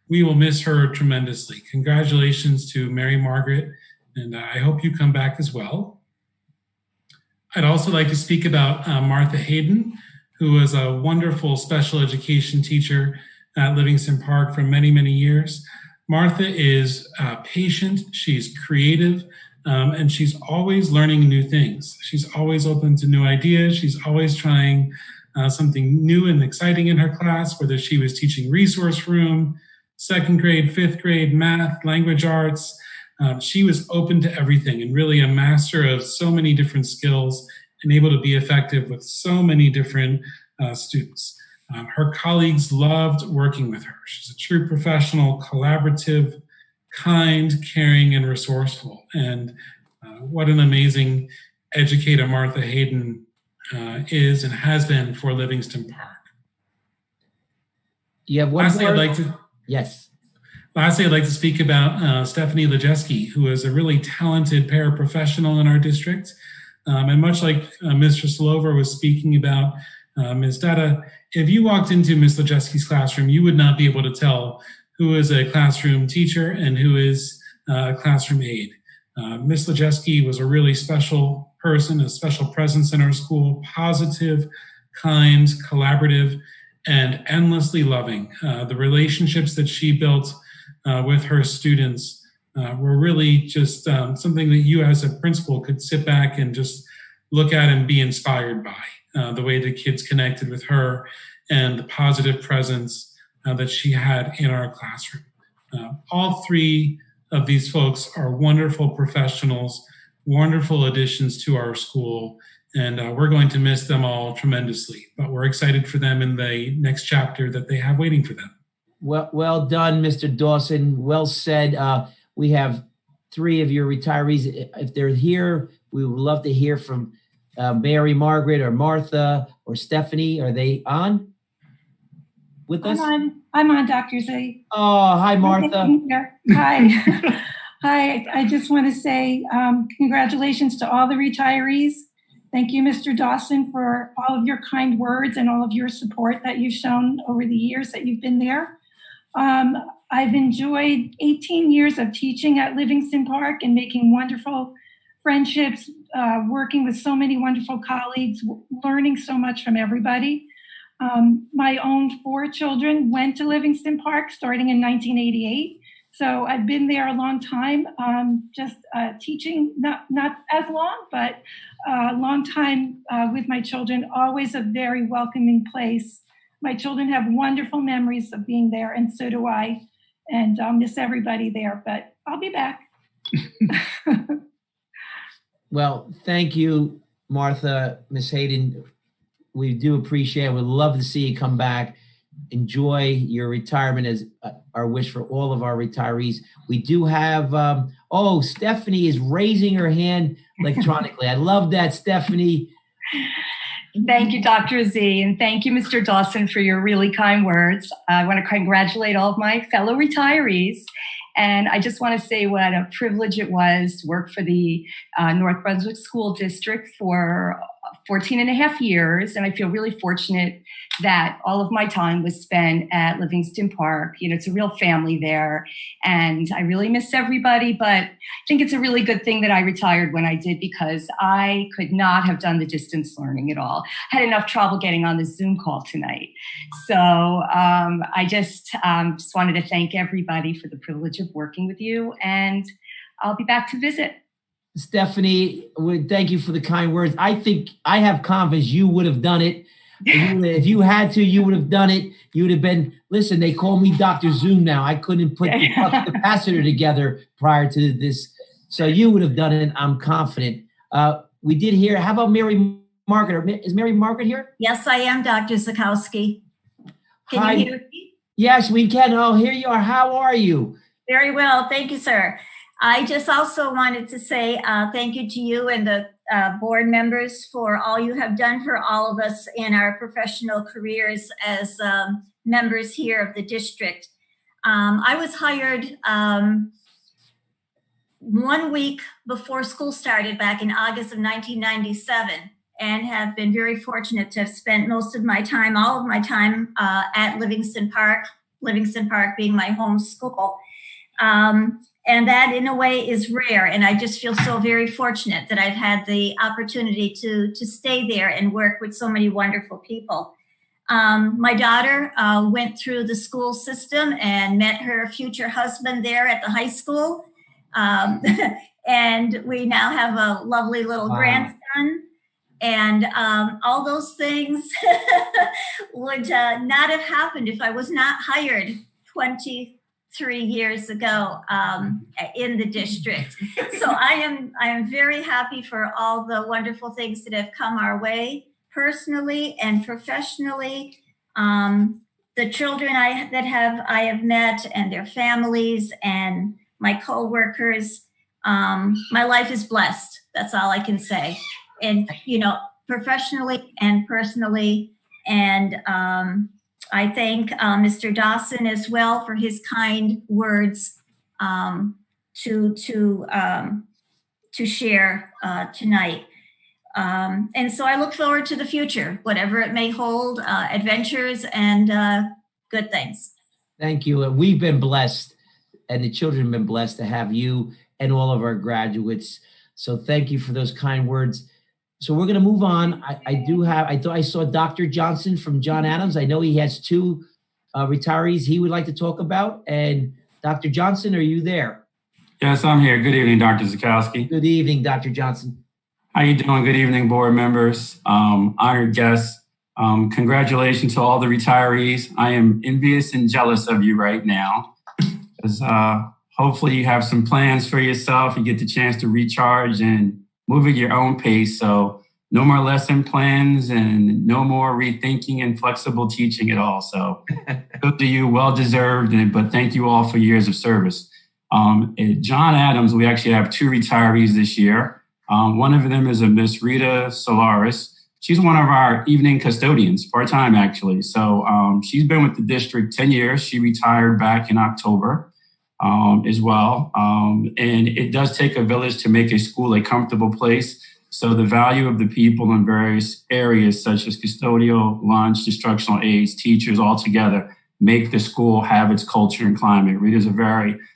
S12: we will miss her tremendously. Congratulations to Mary Margaret, and I hope you come back as well. I'd also like to speak about Martha Hayden, who was a wonderful special education teacher at Livingston Park for many, many years. Martha is patient, she's creative, and she's always learning new things. She's always open to new ideas. She's always trying something new and exciting in her class, whether she was teaching resource room, second grade, fifth grade, math, language arts. She was open to everything and really a master of so many different skills and able to be effective with so many different students. Her colleagues loved working with her. She's a true professional, collaborative, kind, caring, and resourceful. And what an amazing educator Martha Hayden is and has been for Livingston Park.
S1: You have one
S12: Lastly,
S1: more?
S12: Lastly, I'd like to speak about Stephanie Lejeski, who is a really talented paraprofessional in our district. And much like Mr. Slover was speaking about, Ms. Dada, if you walked into Ms. Lejeski's classroom, you would not be able to tell who is a classroom teacher and who is a classroom aide. Ms. Lejeski was a really special person, a special presence in our school, positive, kind, collaborative, and endlessly loving. The relationships that she built with her students were really just something that you as a principal could sit back and just look at and be inspired by. the way the kids connected with her, and the positive presence that she had in our classroom. All three of these folks are wonderful professionals, wonderful additions to our school, and we're going to miss them all tremendously. But we're excited for them in the next chapter that they have waiting for them.
S1: Well done, Mr. Dawson. Well said. We have three of your retirees. If they're here, we would love to hear from Mary, Margaret, or Martha, or Stephanie. Are they on with us?
S13: I'm on, Dr. Z.
S1: Oh, hi, Martha.
S13: Hi. Hi. I just want to say congratulations to all the retirees. Thank you, Mr. Dawson, for all of your kind words and all of your support that you've shown over the years that you've been there. I've enjoyed 18 years of teaching at Livingston Park and making wonderful friendships, working with so many wonderful colleagues, learning so much from everybody. My own 4 children went to Livingston Park starting in 1988. So I've been there a long time, just teaching, not as long, but a long time with my children, always a very welcoming place. My children have wonderful memories of being there, and so do I. And I'll miss everybody there, but I'll be back.
S1: Well, thank you, Martha, Miss Hayden. We do appreciate it. We'd love to see you come back. Enjoy your retirement as our wish for all of our retirees. We do have, Stephanie is raising her hand electronically. I love that, Stephanie.
S14: Thank you, Dr. Z, and thank you, Mr. Dawson, for your really kind words. I want to congratulate all of my fellow retirees. And I just want to say what a privilege it was to work for the North Brunswick School District for 14 and a half years. And I feel really fortunate that all of my time was spent at Livingston Park. You know, it's a real family there. And I really miss everybody, but I think it's a really good thing that I retired when I did, because I could not have done the distance learning at all. I had enough trouble getting on the Zoom call tonight. So I just wanted to thank everybody for the privilege of working with you, and I'll be back to visit.
S1: Stephanie, thank you for the kind words. I think I have confidence you would have done it. If you had to, you would have done it. You would have been, listen, they call me Dr. Zoom now. I couldn't put the capacitor together prior to this. So you would have done it. I'm confident. We did hear, how about Mary Margaret? Is Mary Margaret here?
S15: Yes, I am, Dr. Zakowski. Can you hear me?
S1: Yes, we can. Oh, here you are. How are you?
S15: Very well. Thank you, sir. I just also wanted to say thank you to you and the board members for all you have done for all of us in our professional careers as members here of the district. I was hired 1 week before school started back in August of 1997, and have been very fortunate to have spent most of my time, all of my time at Livingston Park being my home school. And that in a way is rare. And I just feel so very fortunate that I've had the opportunity to stay there and work with so many wonderful people. My daughter went through the school system and met her future husband there at the high school. And we now have a lovely little grandson. And all those things would not have happened if I was not hired 23 years ago in the district. So I am very happy for all the wonderful things that have come our way, personally and professionally. The children I have met and their families and my coworkers. My life is blessed. That's all I can say. And, you know, professionally and personally. And I thank Mr. Dawson as well for his kind words to share tonight. And so I look forward to the future, whatever it may hold, adventures and good things.
S1: Thank you. We've been blessed, and the children have been blessed to have you and all of our graduates. So thank you for those kind words. So we're going to move on. I thought I saw Dr. Johnson from John Adams. I know he has 2 retirees he would like to talk about. And Dr. Johnson, are you there?
S16: Yes, I'm here. Good evening, Dr. Zakowski.
S1: Good evening, Dr. Johnson.
S16: How you doing? Good evening, board members, honored guests. Congratulations to all the retirees. I am envious and jealous of you right now, because hopefully you have some plans for yourself. You get the chance to recharge and move at your own pace. So no more lesson plans and no more rethinking and flexible teaching at all. So good to you, well deserved. But thank you all for years of service. At John Adams, we actually have 2 retirees this year. One of them is a Miss Rita Eileen. She's one of our evening custodians, part-time actually. So she's been with the district 10 years. She retired back in October as well. And it does take a village to make a school a comfortable place. So the value of the people in various areas, such as custodial, lunch, instructional aides, teachers, all together, make the school have its culture and climate.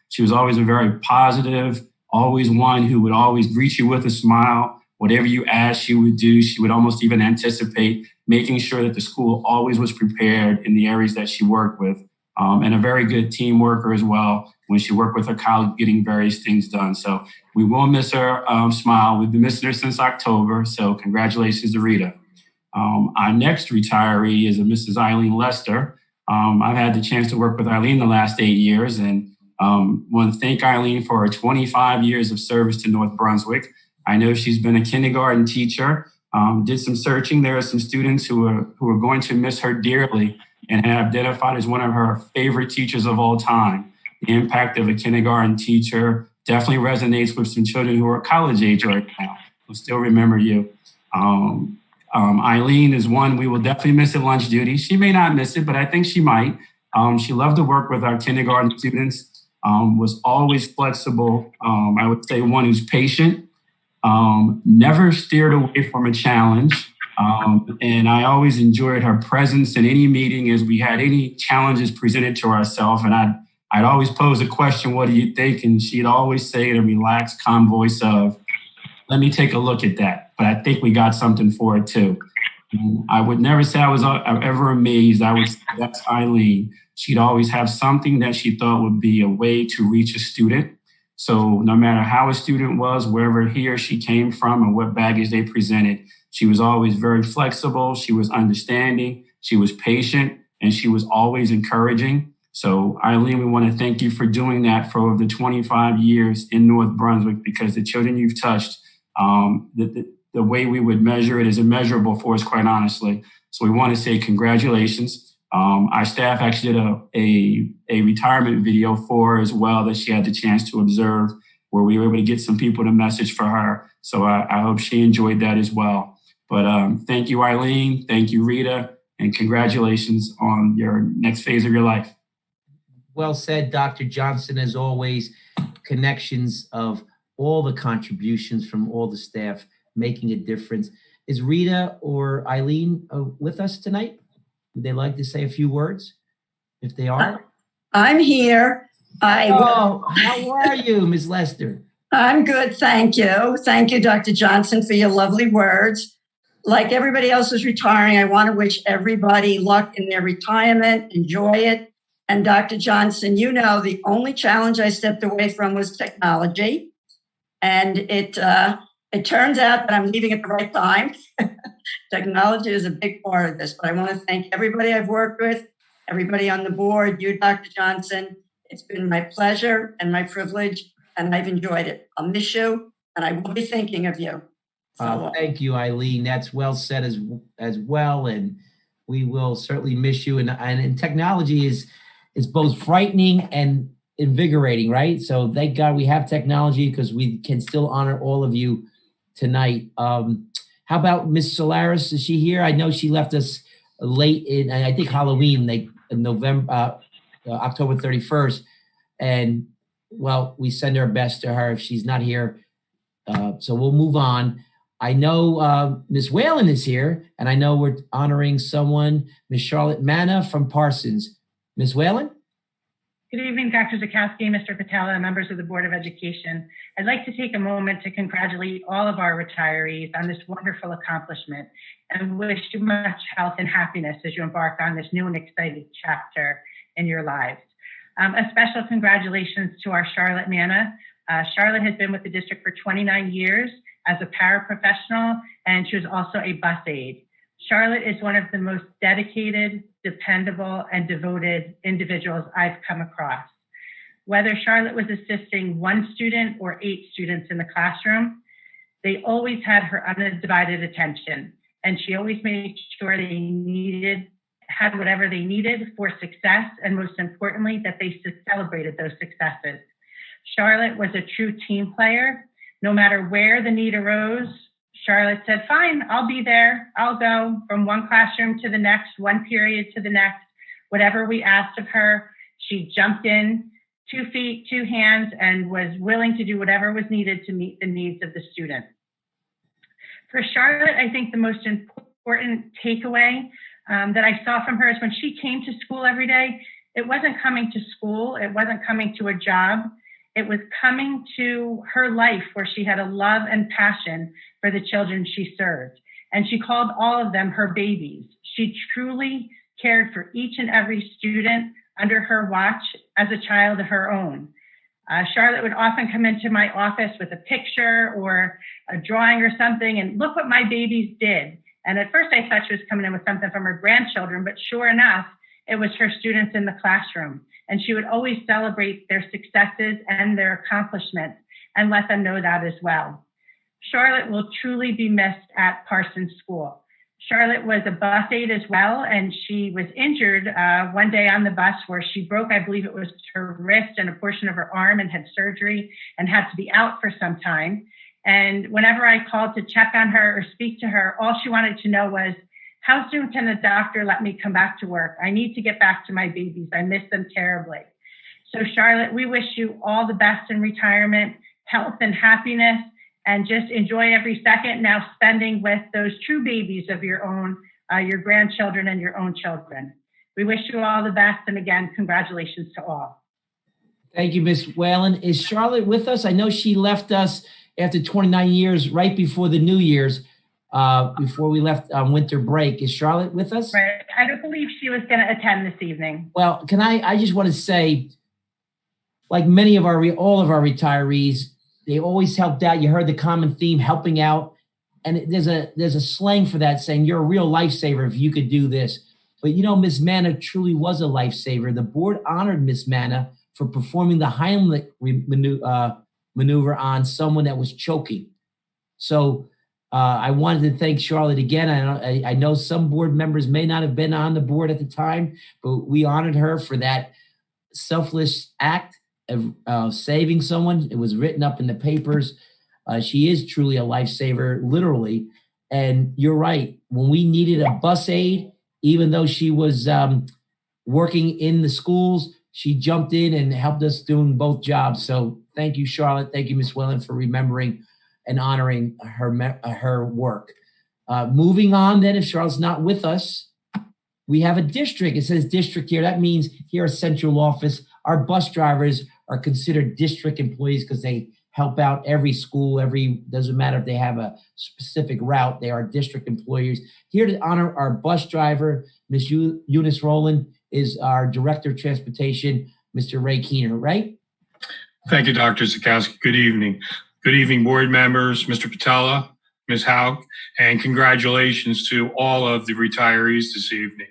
S16: She was always a very positive, always one who would always greet you with a smile. Whatever you asked, she would do. She would almost even anticipate, making sure that the school always was prepared in the areas that she worked with. And a very good team worker as well when she worked with her colleagues getting various things done. So we will miss her smile. We've been missing her since October. So congratulations to Rita. Our next retiree is a Mrs. Eileen Lester. I've had the chance to work with Eileen the last 8 years, and want to thank Eileen for her 25 years of service to North Brunswick. I know she's been a kindergarten teacher. Did some searching. There are some students who are going to miss her dearly and have identified as one of her favorite teachers of all time. The impact of a kindergarten teacher definitely resonates with some children who are college age right now, who still remember you. Eileen is one we will definitely miss at lunch duty. She may not miss it, but I think she might. She loved to work with our kindergarten students. Was always flexible. I would say one who's patient, never steered away from a challenge. And I always enjoyed her presence in any meeting as we had any challenges presented to ourselves. And I'd always pose a question, what do you think? And she'd always say in a relaxed, calm voice of, let me take a look at that. But I think we got something for it too. I would never say I was ever amazed. I would say that's Eileen. She'd always have something that she thought would be a way to reach a student. So no matter how a student was, wherever he or she came from and what baggage they presented, she was always very flexible. She was understanding. She was patient, and she was always encouraging. So Eileen, we want to thank you for doing that for over the 25 years in North Brunswick, because the children you've touched, the way we would measure it is immeasurable for us, quite honestly. So we want to say congratulations. Our staff actually did a retirement video for her as well that she had the chance to observe, where we were able to get some people to message for her. So I hope she enjoyed that as well. But thank you, Eileen. Thank you, Rita. And congratulations on your next phase of your life.
S1: Well said, Dr. Johnson, as always. Connections of all the contributions from all the staff making a difference. Is Rita or Eileen with us tonight? Would they like to say a few words? If they are.
S17: I'm here.
S1: How are you, Ms. Lester?
S17: I'm good, thank you. Thank you, Dr. Johnson, for your lovely words. Like everybody else who's retiring, I want to wish everybody luck in their retirement, enjoy it. And Dr. Johnson, you know, the only challenge I stepped away from was technology. And it turns out that I'm leaving at the right time. Technology is a big part of this, but I want to thank everybody I've worked with, everybody on the board, you, Dr. Johnson. It's been my pleasure and my privilege, and I've enjoyed it. I'll miss you, and I will be thinking of you.
S1: Thank you, Eileen. That's well said as well, and we will certainly miss you. And technology is both frightening and invigorating, right? So thank God we have technology, because we can still honor all of you tonight. How about Miss Solaris? Is she here? I know she left us late in, I think, Halloween, like November, October 31st. And, well, we send our best to her if she's not here. So we'll move on. I know Miss Whalen is here, and I know we're honoring someone, Miss Charlotte Manna from Parsons. Miss Whalen?
S18: Good evening, Dr. Zakowski, Mr. Patellar, and members of the Board of Education. I'd like to take a moment to congratulate all of our retirees on this wonderful accomplishment and wish you much health and happiness as you embark on this new and exciting chapter in your lives. A special congratulations to our Charlotte Manna. Charlotte has been with the district for 29 years. as a paraprofessional, and she was also a bus aide. Charlotte is one of the most dedicated, dependable, and devoted individuals I've come across. Whether Charlotte was assisting 1 student or 8 students in the classroom, they always had her undivided attention, and she always made sure they had whatever they needed for success, and most importantly, that they celebrated those successes. Charlotte was a true team player. No matter where the need arose, Charlotte said, fine, I'll be there. I'll go from one classroom to the next, one period to the next. Whatever we asked of her, she jumped in, 2 feet, 2 hands, and was willing to do whatever was needed to meet the needs of the student. For Charlotte, I think the most important takeaway that I saw from her is when she came to school every day, it wasn't coming to school, it wasn't coming to a job, it was coming to her life where she had a love and passion for the children she served. And she called all of them her babies. She truly cared for each and every student under her watch as a child of her own. Charlotte would often come into my office with a picture or a drawing or something, and look what my babies did. And at first I thought she was coming in with something from her grandchildren, but sure enough, it was her students in the classroom. And she would always celebrate their successes and their accomplishments and let them know that as well. Charlotte will truly be missed at Parsons School. Charlotte was a bus aide as well, and she was injured one day on the bus where she broke, I believe it was her wrist and a portion of her arm, and had surgery and had to be out for some time. And whenever I called to check on her or speak to her, all she wanted to know was, how soon can the doctor let me come back to work? I need to get back to my babies. I miss them terribly. So Charlotte, we wish you all the best in retirement, health and happiness, and just enjoy every second now spending with those true babies of your own, your grandchildren and your own children. We wish you all the best. And again, congratulations to all.
S1: Thank you, Ms. Whalen. Is Charlotte with us? I know she left us after 29 years, right before the New Year's, before we left on winter break. Is Charlotte with us?
S18: Right. I don't believe she was going to attend this evening.
S1: Well, I just want to say, like many of all of our retirees, they always helped out. You heard the common theme, helping out. And there's a slang for that, saying you're a real lifesaver if you could do this. But you know, Miss Manna truly was a lifesaver. The board honored Miss Manna for performing the Heimlich maneuver on someone that was choking. So I wanted to thank Charlotte again. I know some board members may not have been on the board at the time, but we honored her for that selfless act of saving someone. It was written up in the papers. She is truly a lifesaver, literally. And you're right. When we needed a bus aide, even though she was working in the schools, she jumped in and helped us doing both jobs. So thank you, Charlotte. Thank you, Ms. Whalen, for remembering and honoring her work. Moving on then, if Charlotte's not with us, we have a district. It says district here. That means here at central office, our bus drivers are considered district employees because they help out every school, doesn't matter if they have a specific route, they are district employees. Here to honor our bus driver, Miss Eunice Rowland, is our Director of Transportation, Mr. Ray Keener, right?
S19: Thank you, Dr. Zukowski. Good evening. Good evening, board members, Mr. Patellar, Ms. Hauk, and congratulations to all of the retirees this evening.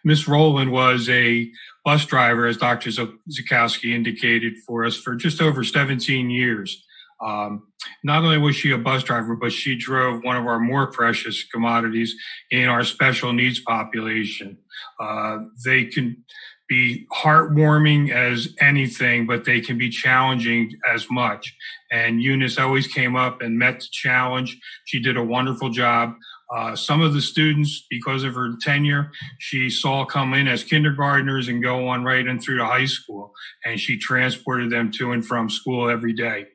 S19: Ms. Rowland was a bus driver, as Dr. Zukowski indicated for us, for just over 17 years. Not only was she a bus driver, but she drove one of our more precious commodities in our special needs population. They can be heartwarming as anything, but they can be challenging as much. And Eunice always came up and met the challenge. She did a wonderful job. Some of the students, because of her tenure, she saw come in as kindergartners and go on right in through to high school. And she transported them to and from school every day.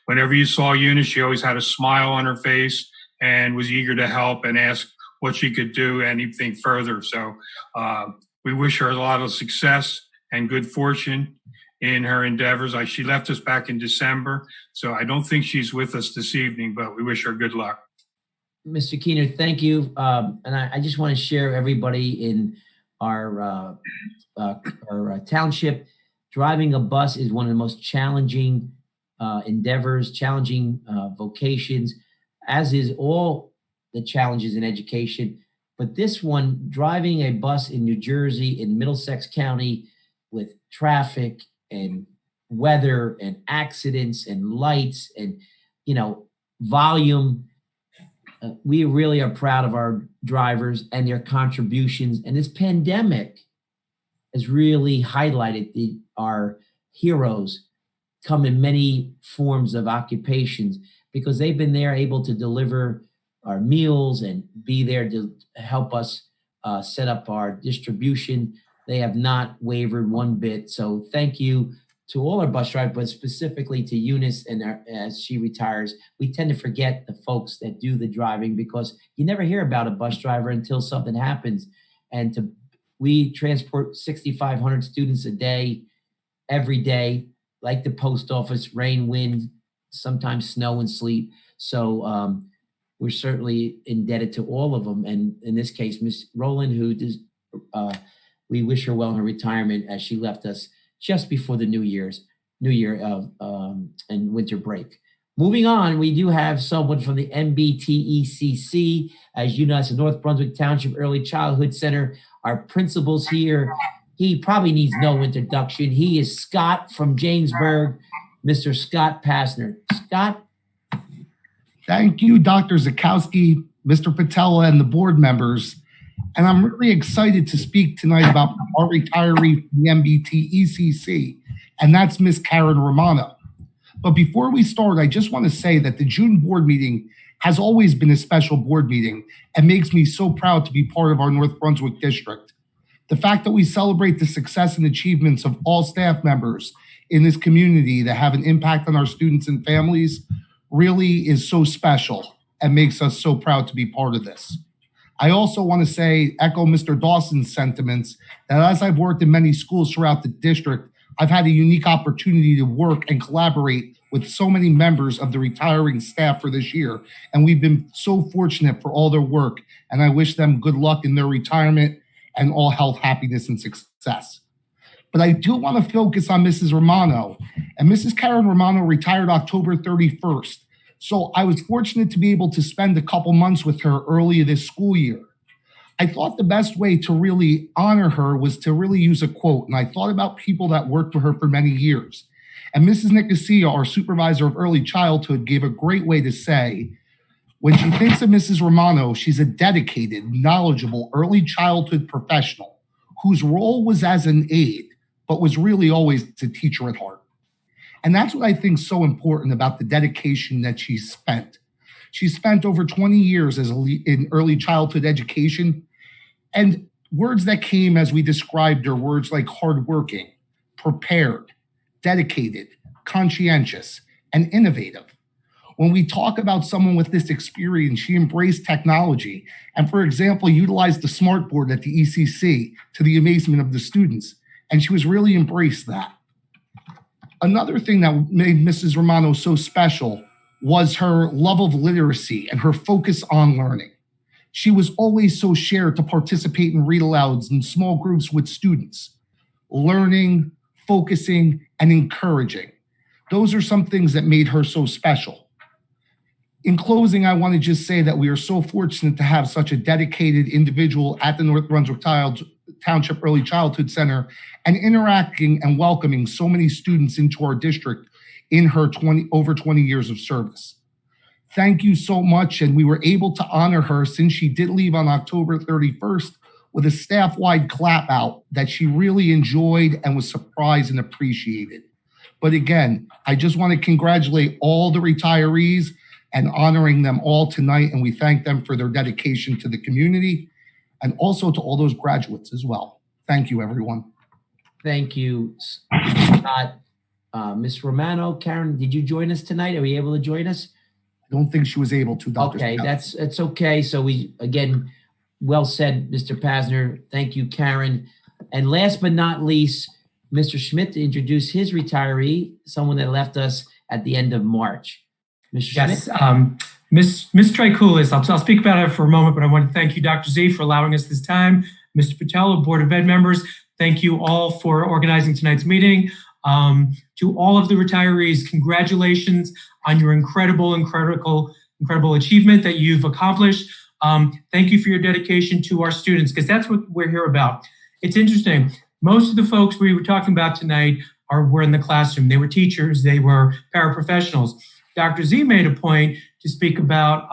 S19: Whenever you saw Eunice, she always had a smile on her face and was eager to help and ask what she could do, anything further. So we wish her a lot of success and good fortune in her endeavors. She left us back in December, so I don't think she's with us this evening, but we wish her good luck.
S1: Mr. Keener, thank you. And I just want to share everybody in our township. Driving a bus is one of the most challenging endeavors, challenging vocations, as is all the challenges in education. But this one, driving a bus in New Jersey, in Middlesex County, with traffic and weather and accidents and lights and, volume. We really are proud of our drivers and their contributions. And this pandemic has really highlighted our heroes come in many forms of occupations, because they've been there able to deliver our meals and be there to help us set up our distribution. They have not wavered one bit. So thank you to all our bus drivers, but specifically to Eunice, and as she retires. We tend to forget the folks that do the driving, because you never hear about a bus driver until something happens. And we transport 6,500 students a day, every day, like the post office, rain, wind, sometimes snow and sleet. So we're certainly indebted to all of them. And in this case, Miss Rowland, who we wish her well in her retirement, as she left us just before the New Year and winter break. Moving on, we do have someone from the MBTECC. As you know, it's the North Brunswick Township Early Childhood Center. Our principal's here. He probably needs no introduction. He is Scott from Jamesburg, Mr. Scott Pasner. Scott?
S20: Thank you, Dr. Zakowski, Mr. Patellar, and the board members. And I'm really excited to speak tonight about our retiree from the MBTECC, and that's Miss Karen Romano. But before we start, I just want to say that the June board meeting has always been a special board meeting and makes me so proud to be part of our North Brunswick district. The fact that we celebrate the success and achievements of all staff members in this community that have an impact on our students and families really is so special and makes us so proud to be part of this. I also want to echo Mr. Dawson's sentiments that as I've worked in many schools throughout the district, I've had a unique opportunity to work and collaborate with so many members of the retiring staff for this year. And we've been so fortunate for all their work. And I wish them good luck in their retirement and all health, happiness, and success. But I do want to focus on Mrs. Romano. And Mrs. Karen Romano retired October 31st. So I was fortunate to be able to spend a couple months with her earlier this school year. I thought the best way to really honor her was to really use a quote. And I thought about people that worked for her for many years. And Mrs. Nicosia, our supervisor of early childhood, gave a great way to say, when she thinks of Mrs. Romano, she's a dedicated, knowledgeable early childhood professional whose role was as an aide, but was really always a teacher at heart. And that's what I think is so important about the dedication that she spent. She spent over 20 years in early childhood education. And words that came as we described her, words like hardworking, prepared, dedicated, conscientious, and innovative. When we talk about someone with this experience, she embraced technology and, for example, utilized the smartboard at the ECC to the amazement of the students. And she was really embraced that. Another thing that made Mrs. Romano so special was her love of literacy and her focus on learning. She was always so shared to participate in read-alouds in small groups with students, learning, focusing, and encouraging. Those are some things that made her so special. In closing, I want to just say that we are so fortunate to have such a dedicated individual at the North Brunswick Township Early Childhood Center and interacting and welcoming so many students into our district in her over 20 years of service. Thank you so much. And we were able to honor her since she did leave on October 31st with a staff-wide clap out that she really enjoyed and was surprised and appreciated. But again, I just want to congratulate all the retirees and honoring them all tonight. And we thank them for their dedication to the community and also to all those graduates as well. Thank you, everyone.
S1: Thank you, Scott. Ms. Romano, Karen, did you join us tonight? Are we able to join us?
S20: I don't think she was able to, Dr.
S1: Okay, it's okay. So we, again, well said, Mr. Pasner. Thank you, Karen. And last but not least, Mr. Schmidt to introduce his retiree, someone that left us at the end of March. Mr.
S21: Yes,
S1: Schmidt?
S21: Miss Trikulis, I'll speak about her for a moment, but I want to thank you, Dr. Z, for allowing us this time. Mr. Patellar, Board of Ed members, thank you all for organizing tonight's meeting. To all of the retirees, congratulations on your incredible achievement that you've accomplished. Thank you for your dedication to our students, because that's what we're here about. It's interesting. Most of the folks we were talking about tonight were in the classroom. They were teachers. They were paraprofessionals. Dr. Z made a point to speak about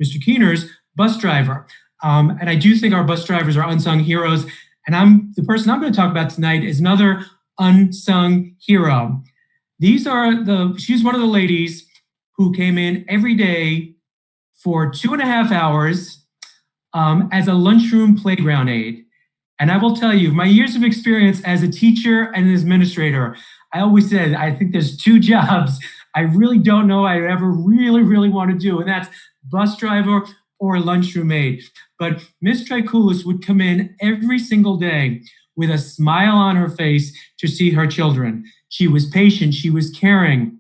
S21: Mr. Keener's bus driver. And I do think our bus drivers are unsung heroes. And the person I'm going to talk about tonight is another unsung hero. She's one of the ladies who came in every day for 2.5 hours as a lunchroom playground aide. And I will tell you, my years of experience as a teacher and an administrator, I always said, I think there's 2 jobs I really don't know I ever really, really want to do, and that's bus driver or lunchroom aide. But Miss Trikoulis would come in every single day with a smile on her face to see her children. She was patient, she was caring,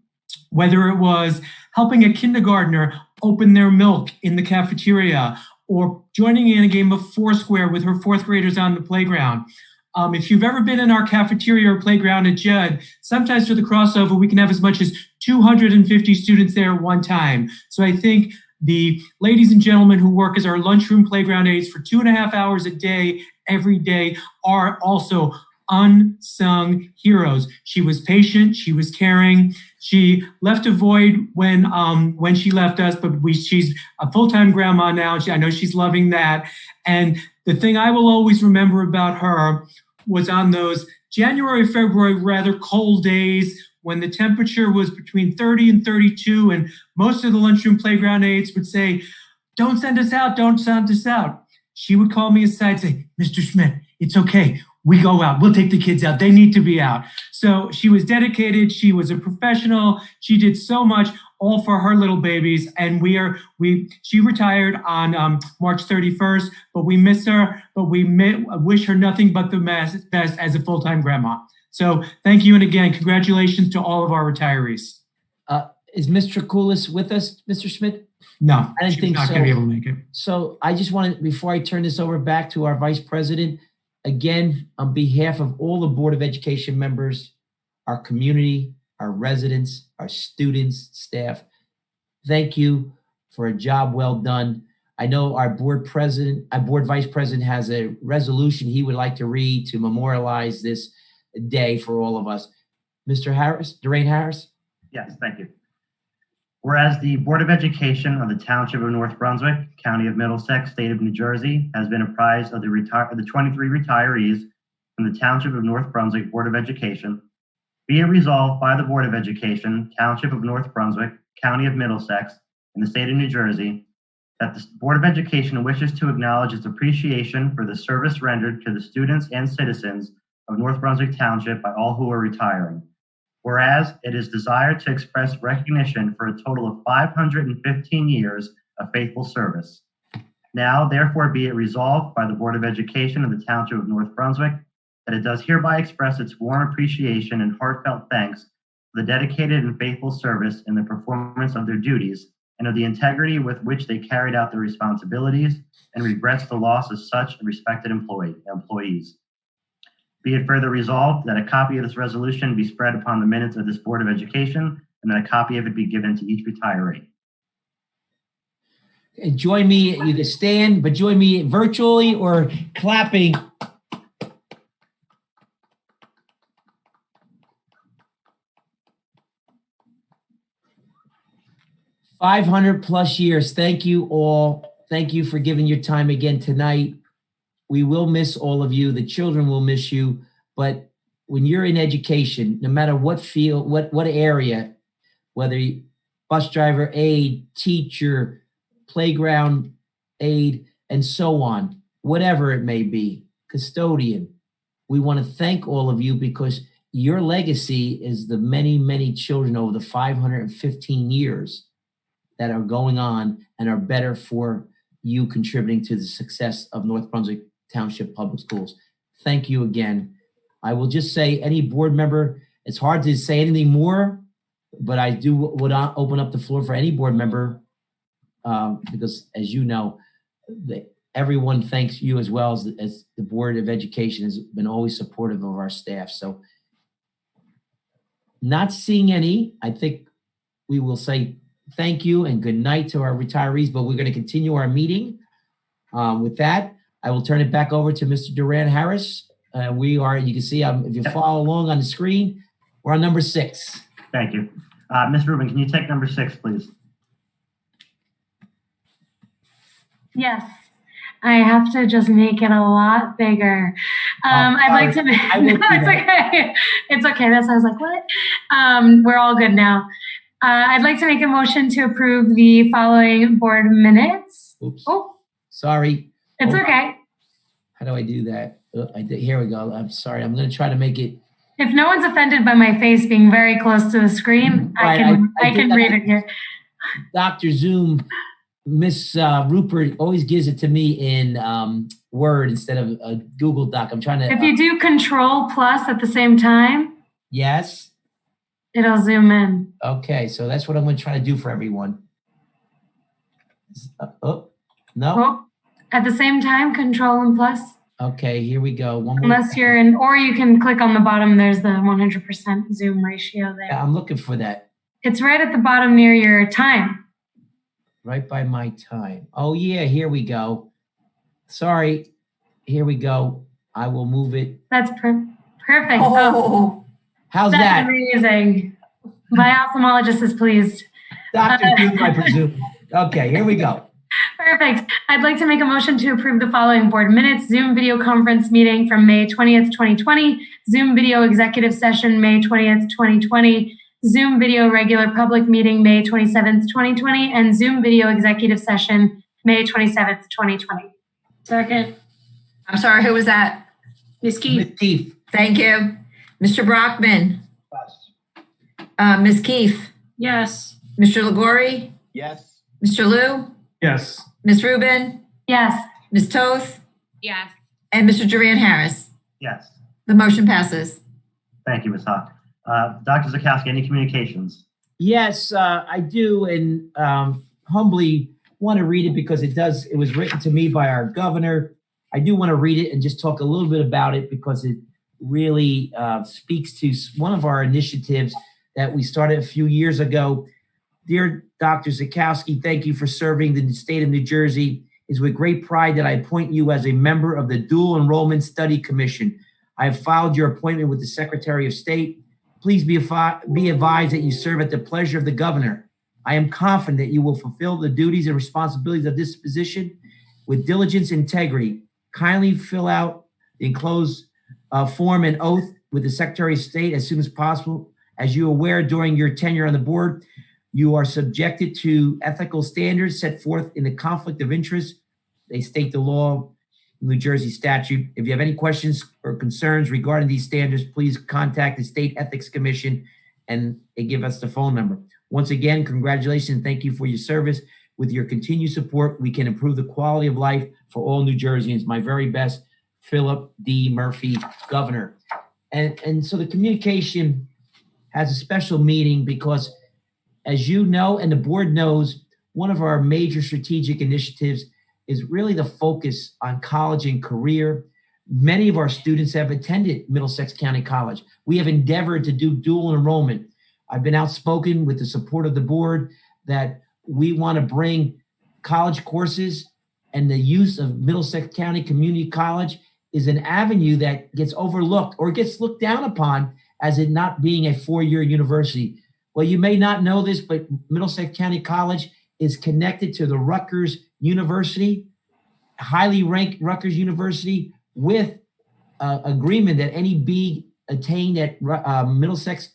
S21: whether it was helping a kindergartner open their milk in the cafeteria or joining in a game of Foursquare with her 4th graders on the playground. If you've ever been in our cafeteria or playground at Judd, sometimes for the crossover, we can have as much as 250 students there at one time. So I think the ladies and gentlemen who work as our lunchroom playground aides for 2.5 hours a day, every day, are also unsung heroes. She was patient, she was caring. She left a void when she left us, but she's a full-time grandma now. I know she's loving that. And the thing I will always remember about her was on those January, February, rather cold days when the temperature was between 30 and 32, and most of the lunchroom playground aides would say, "Don't send us out, don't send us out." She would call me aside and say, "Mr. Schmidt, it's okay. We go out. We'll take the kids out. They need to be out." So she was dedicated. She was a professional. She did so much, all for her little babies. And she retired on March 31st, but we miss her, but we wish her nothing but the best as a full-time grandma. So thank you. And again, congratulations to all of our retirees.
S1: Is Ms. Trikoulis with us, Mr. Schmidt?
S21: No,
S1: I didn't think
S21: not
S1: so.
S21: going to be able to make it.
S1: So I just wanted, before I turn this over back to our vice president, again, on behalf of all the Board of Education members, our community, our residents, our students, staff, thank you for a job well done. I know our board vice president has a resolution he would like to read to memorialize this day for all of us. Mr. Harris, Durain Harris?
S2: Yes, thank you. Whereas the Board of Education of the Township of North Brunswick, County of Middlesex, State of New Jersey, has been apprised of the 23 retirees from the Township of North Brunswick Board of Education. Be it resolved by the Board of Education, Township of North Brunswick, County of Middlesex, in the State of New Jersey, that the Board of Education wishes to acknowledge its appreciation for the service rendered to the students and citizens of North Brunswick Township by all who are retiring. Whereas it is desired to express recognition for a total of 515 years of faithful service. Now, therefore, be it resolved by the Board of Education of the Township of North Brunswick that it does hereby express its warm appreciation and heartfelt thanks for the dedicated and faithful service in the performance of their duties and of the integrity with which they carried out their responsibilities, and regrets the loss of such respected employees. Be it further resolved that a copy of this resolution be spread upon the minutes of this Board of Education, and that a copy of it be given to each retiree.
S1: And join me, you can stand, but join me virtually or clapping. +500 years. Thank you all. Thank you for giving your time again tonight. We will miss all of you. The children will miss you. But when you're in education, no matter what field, what area, whether you bus driver aide, teacher, playground aide, and so on, whatever it may be, custodian, we want to thank all of you because your legacy is the many, many children over the 515 years that are going on and are better for you contributing to the success of North Brunswick Township Public Schools. Thank you again. I will just say, any board member, it's hard to say anything more, but I would open up the floor for any board member because, as you know, everyone thanks you as well as the Board of Education has been always supportive of our staff. So Not seeing any. I think we will say thank you and good night to our retirees, but we're going to continue our meeting. With that, I will turn it back over to Mr. Duran Harris. We are, you can see, if you follow along on the screen, we're on number 6.
S2: Thank you. Ms. Rubin, can you take number 6, please?
S4: Yes. I have to just make it a lot bigger. I'd like to. No, it's okay. It's okay. That's. I was like, what? We're all good now. I'd like to make a motion to approve the following board minutes.
S1: Oops.
S4: Oh,
S1: sorry.
S4: It's okay.
S1: How do I do that? Here we go. I'm sorry. I'm going to try to make it.
S4: If no one's offended by my face being very close to the screen,
S1: Right,
S4: I can read it here.
S1: Dr. Zoom, Miss Rupert always gives it to me in Word instead of a Google Doc. I'm trying to.
S4: If you do Control Plus at the same time,
S1: yes,
S4: it'll zoom in.
S1: Okay, so that's what I'm going to try to do for everyone. No.
S4: Oh, at the same time, Control and Plus.
S1: Okay, here we go. One more.
S4: Unless you're in, or you can click on the bottom. There's the 100% zoom ratio there.
S1: Yeah, I'm looking for that.
S4: It's right at the bottom near your time.
S1: Right by my time. Oh, yeah, here we go. Sorry. Here we go. I will move it.
S4: That's perfect.
S1: Oh, how's
S4: that's
S1: that?
S4: Amazing. My ophthalmologist is pleased.
S1: Dr. Duke, I presume. Okay, here we go.
S4: Perfect. I'd like to make a motion to approve the following board minutes. Zoom video conference meeting from May 20th, 2020. Zoom video executive session, May 20th, 2020. Zoom video regular public meeting, May 27th, 2020. And Zoom video executive session, May 27th, 2020.
S22: Second. I'm sorry, who was that? Ms. Keefe.
S1: Ms. Keefe.
S22: Thank you. Mr. Brockman.
S1: Yes.
S22: Ms. Keefe.
S18: Yes.
S22: Mr. Liguori.
S20: Yes.
S22: Mr. Liu.
S21: Yes.
S22: Ms. Rubin.
S4: Yes.
S22: Ms. Toth.
S15: Yes.
S22: And Mr. Duran Harris.
S2: Yes.
S22: The motion passes.
S2: Thank you, Ms. Hawk. Dr. Zakowski, any communications?
S1: Yes, I do, and humbly want to read it because it was written to me by our governor. I do want to read it and just talk a little bit about it because it really speaks to one of our initiatives that we started a few years ago. Dear Dr. Zakowski, thank you for serving the state of New Jersey. It is with great pride that I appoint you as a member of the Dual Enrollment Study Commission. I have filed your appointment with the Secretary of State. Please be advised that you serve at the pleasure of the governor. I am confident that you will fulfill the duties and responsibilities of this position with diligence and integrity. Kindly fill out the enclosed form and oath with the Secretary of State as soon as possible. As you are aware, during your tenure on the board, you are subjected to ethical standards set forth in the conflict of interest. They state the law, New Jersey statute. If you have any questions or concerns regarding these standards, please contact the State Ethics Commission and they give us the phone number. Once again, congratulations and thank you for your service. With your continued support, we can improve the quality of life for all New Jerseyans. My very best, Philip D. Murphy, Governor. And so the communication has a special meaning because, as you know, and the board knows, one of our major strategic initiatives is really the focus on college and career. Many of our students have attended Middlesex County College. We have endeavored to do dual enrollment. I've been outspoken with the support of the board that we want to bring college courses, and the use of Middlesex County Community College is an avenue that gets overlooked or gets looked down upon as it not being a four-year university. Well, you may not know this, but Middlesex County College is connected to the Rutgers University, highly ranked Rutgers University, with agreement that any B attained at Middlesex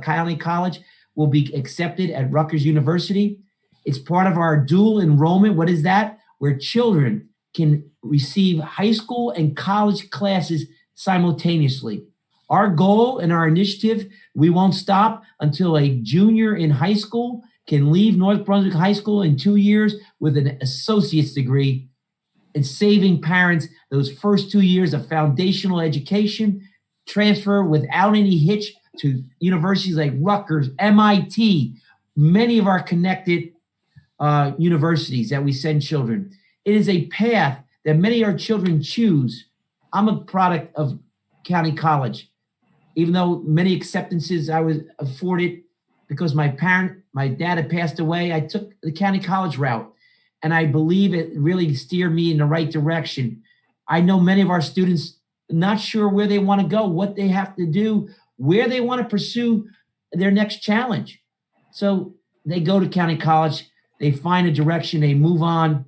S1: County College will be accepted at Rutgers University. It's part of our dual enrollment. What is that? Where children can receive high school and college classes simultaneously. Our goal and our initiative, we won't stop until a junior in high school can leave North Brunswick High School in 2 years with an associate's degree, and saving parents those first 2 years of foundational education, transfer without any hitch to universities like Rutgers, MIT, many of our connected universities that we send children. It is a path that many of our children choose. I'm a product of County College. even though many acceptances I was afforded because my dad had passed away, I took the county college route. And I believe it really steered me in the right direction. I know many of our students not sure where they want to go, what they have to do, where they want to pursue their next challenge. So they go to county college, they find a direction, they move on,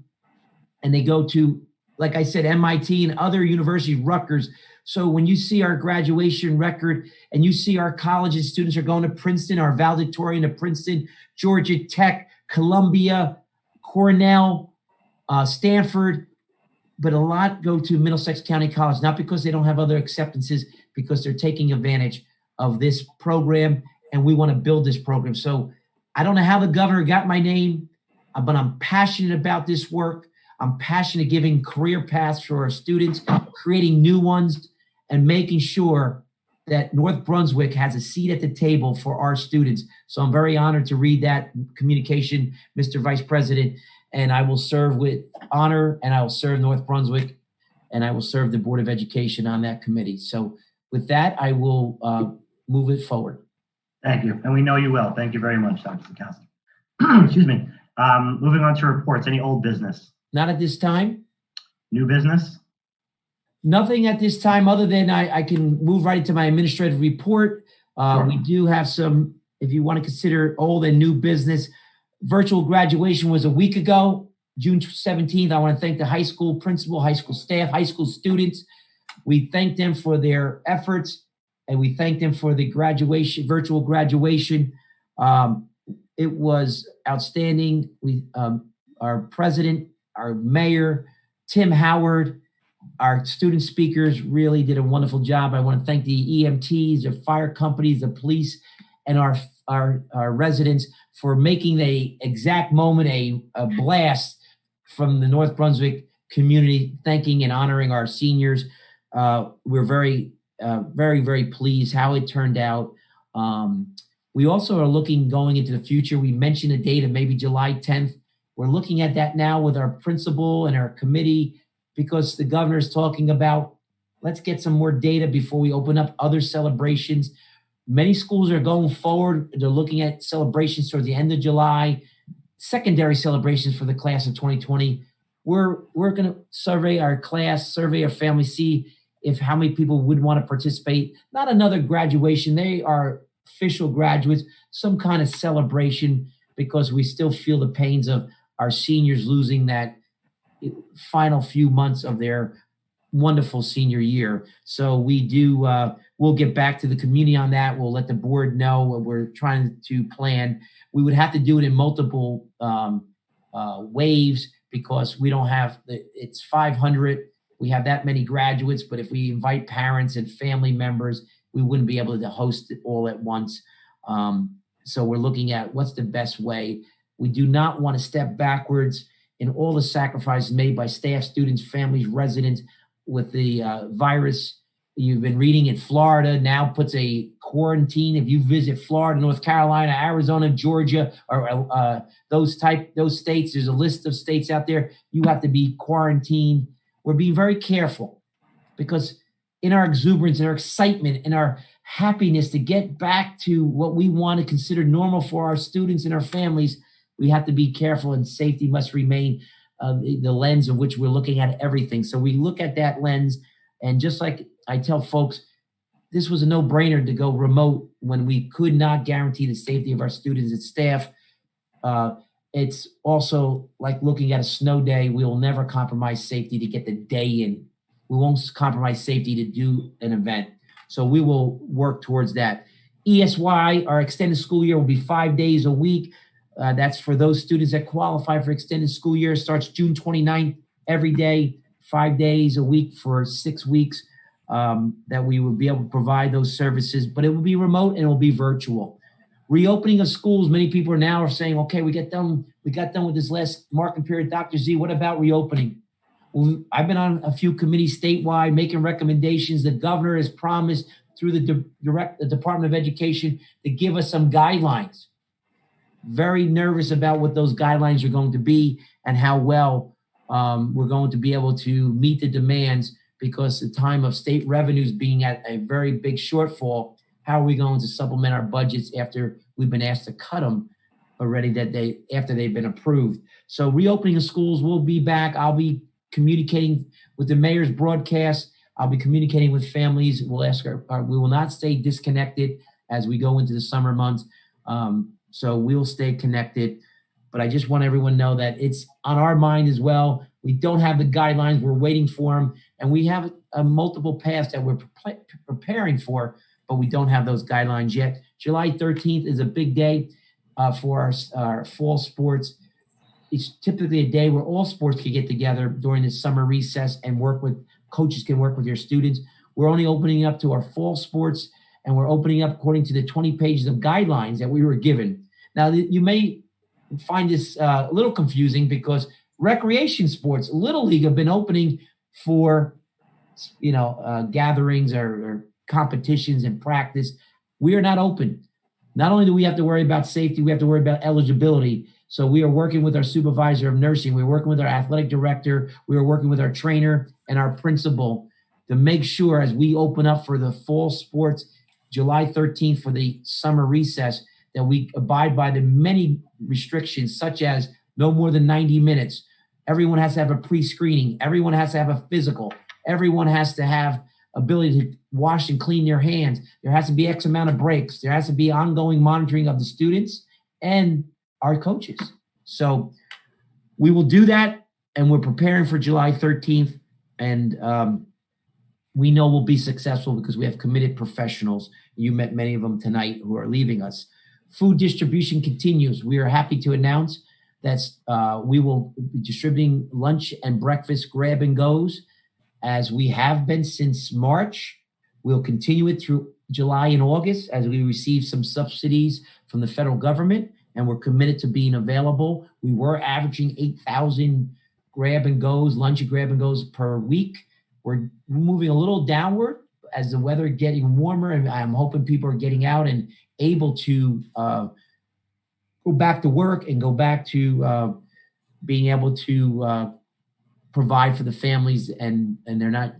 S1: and they go to, like I said, MIT and other universities, Rutgers. So when you see our graduation record and you see our colleges, students are going to Princeton, our valedictorian to Princeton, Georgia Tech, Columbia, Cornell, Stanford, but a lot go to Middlesex County College, not because they don't have other acceptances, because they're taking advantage of this program, and we want to build this program. So I don't know how the governor got my name, but I'm passionate about this work. I'm passionate giving career paths for our students, creating new ones, and making sure that North Brunswick has a seat at the table for our students. So I'm very honored to read that communication, Mr. Vice President, and I will serve with honor, and I will serve North Brunswick, and I will serve the Board of Education on that committee. So with that, I will move it forward.
S2: Thank you, and we know you will. Thank you very much, Dr. Sikowski. Excuse me. Moving on to reports. Any old business?
S1: Not at this time.
S2: New business?
S1: Nothing at this time other than I can move right into my administrative report.
S2: Sure.
S1: We do have some, if you want to consider old and new business. Virtual graduation was a week ago, June 17th. I want to thank the high school principal, high school staff, high school students. We thank them for their efforts, and we thank them for the graduation, virtual graduation. It was outstanding. Our president, our mayor, Tim Howard, our student speakers really did a wonderful job. I want to thank the EMTs, the fire companies, the police, and our residents for making the exact moment a blast from the North Brunswick community, thanking and honoring our seniors. We're very, very pleased how it turned out. We also are looking going into the future. We mentioned a date of maybe July 10th. We're looking at that now with our principal and our committee, because the governor is talking about, let's get some more data before we open up other celebrations. Many schools are going forward. They're looking at celebrations toward the end of July, secondary celebrations for the class of 2020. We're going to survey our class, survey our family, see how many people would want to participate. Not another graduation. They are official graduates, some kind of celebration, because we still feel the pains of our seniors losing that final few months of their wonderful senior year. So we do, we'll get back to the community on that. We'll let the board know what we're trying to plan. We would have to do it in multiple waves, because we don't have, it's 500. We have that many graduates, but if we invite parents and family members, we wouldn't be able to host it all at once. So we're looking at what's the best way. We do not want to step backwards in all the sacrifices made by staff, students, families, residents with the virus. You've been reading in Florida now puts a quarantine. If you visit Florida, North Carolina, Arizona, Georgia, or those states, there's a list of states out there. You have to be quarantined. We're being very careful, because in our exuberance and our excitement and our happiness to get back to what we want to consider normal for our students and our families, we have to be careful, and safety must remain the lens of which we're looking at everything. So we look at that lens, and just like I tell folks, this was a no-brainer to go remote when we could not guarantee the safety of our students and staff. It's also like looking at a snow day. We will never compromise safety to get the day in. We won't compromise safety to do an event. So we will work towards that. ESY, our extended school year, will be 5 days a week. That's for those students that qualify for extended school year. It starts June 29th, every day, 5 days a week for 6 weeks, that we will be able to provide those services, but it will be remote and it will be virtual. Reopening of schools, many people are now saying, okay, we got done with this last marking period. Dr. Z, what about reopening? Well, I've been on a few committees statewide making recommendations. The governor has promised through the Department of Education to give us some guidelines. Very nervous about what those guidelines are going to be and how well we're going to be able to meet the demands, because the time of state revenues being at a very big shortfall, how are we going to supplement our budgets after we've been asked to cut them already after they've been approved. So reopening of schools will be back. I'll be communicating with the mayor's broadcast. I'll be communicating with families. We'll ask we will not stay disconnected as we go into the summer months. So we'll stay connected. But I just want everyone to know that it's on our mind as well. We don't have the guidelines. We're waiting for them. And we have a multiple paths that we're preparing for, but we don't have those guidelines yet. July 13th is a big day for our fall sports. It's typically a day where all sports can get together during the summer recess and coaches can work with your students. We're only opening up to our fall sports, and we're opening up according to the 20 pages of guidelines that we were given. Now, you may find this a little confusing because recreation sports, Little League, have been opening for, gatherings or competitions and practice. We are not open. Not only do we have to worry about safety, we have to worry about eligibility. So we are working with our supervisor of nursing. We're working with our athletic director. We are working with our trainer and our principal to make sure as we open up for the fall sports, July 13th for the summer recess, that we abide by the many restrictions, such as no more than 90 minutes. Everyone has to have a pre-screening. Everyone has to have a physical. Everyone has to have ability to wash and clean their hands. There has to be X amount of breaks. There has to be ongoing monitoring of the students and our coaches. So we will do that, and we're preparing for July 13th. And we know we'll be successful because we have committed professionals. You met many of them tonight who are leaving us. Food distribution continues. We are happy to announce that we will be distributing lunch and breakfast grab and goes as we have been since March. We'll continue it through July and August as we receive some subsidies from the federal government, and we're committed to being available. We were averaging 8,000 grab and goes, lunch and grab and goes per week. We're moving a little downward as the weather getting warmer, and I'm hoping people are getting out and able to go back to work and go back to being able to provide for the families, and they're not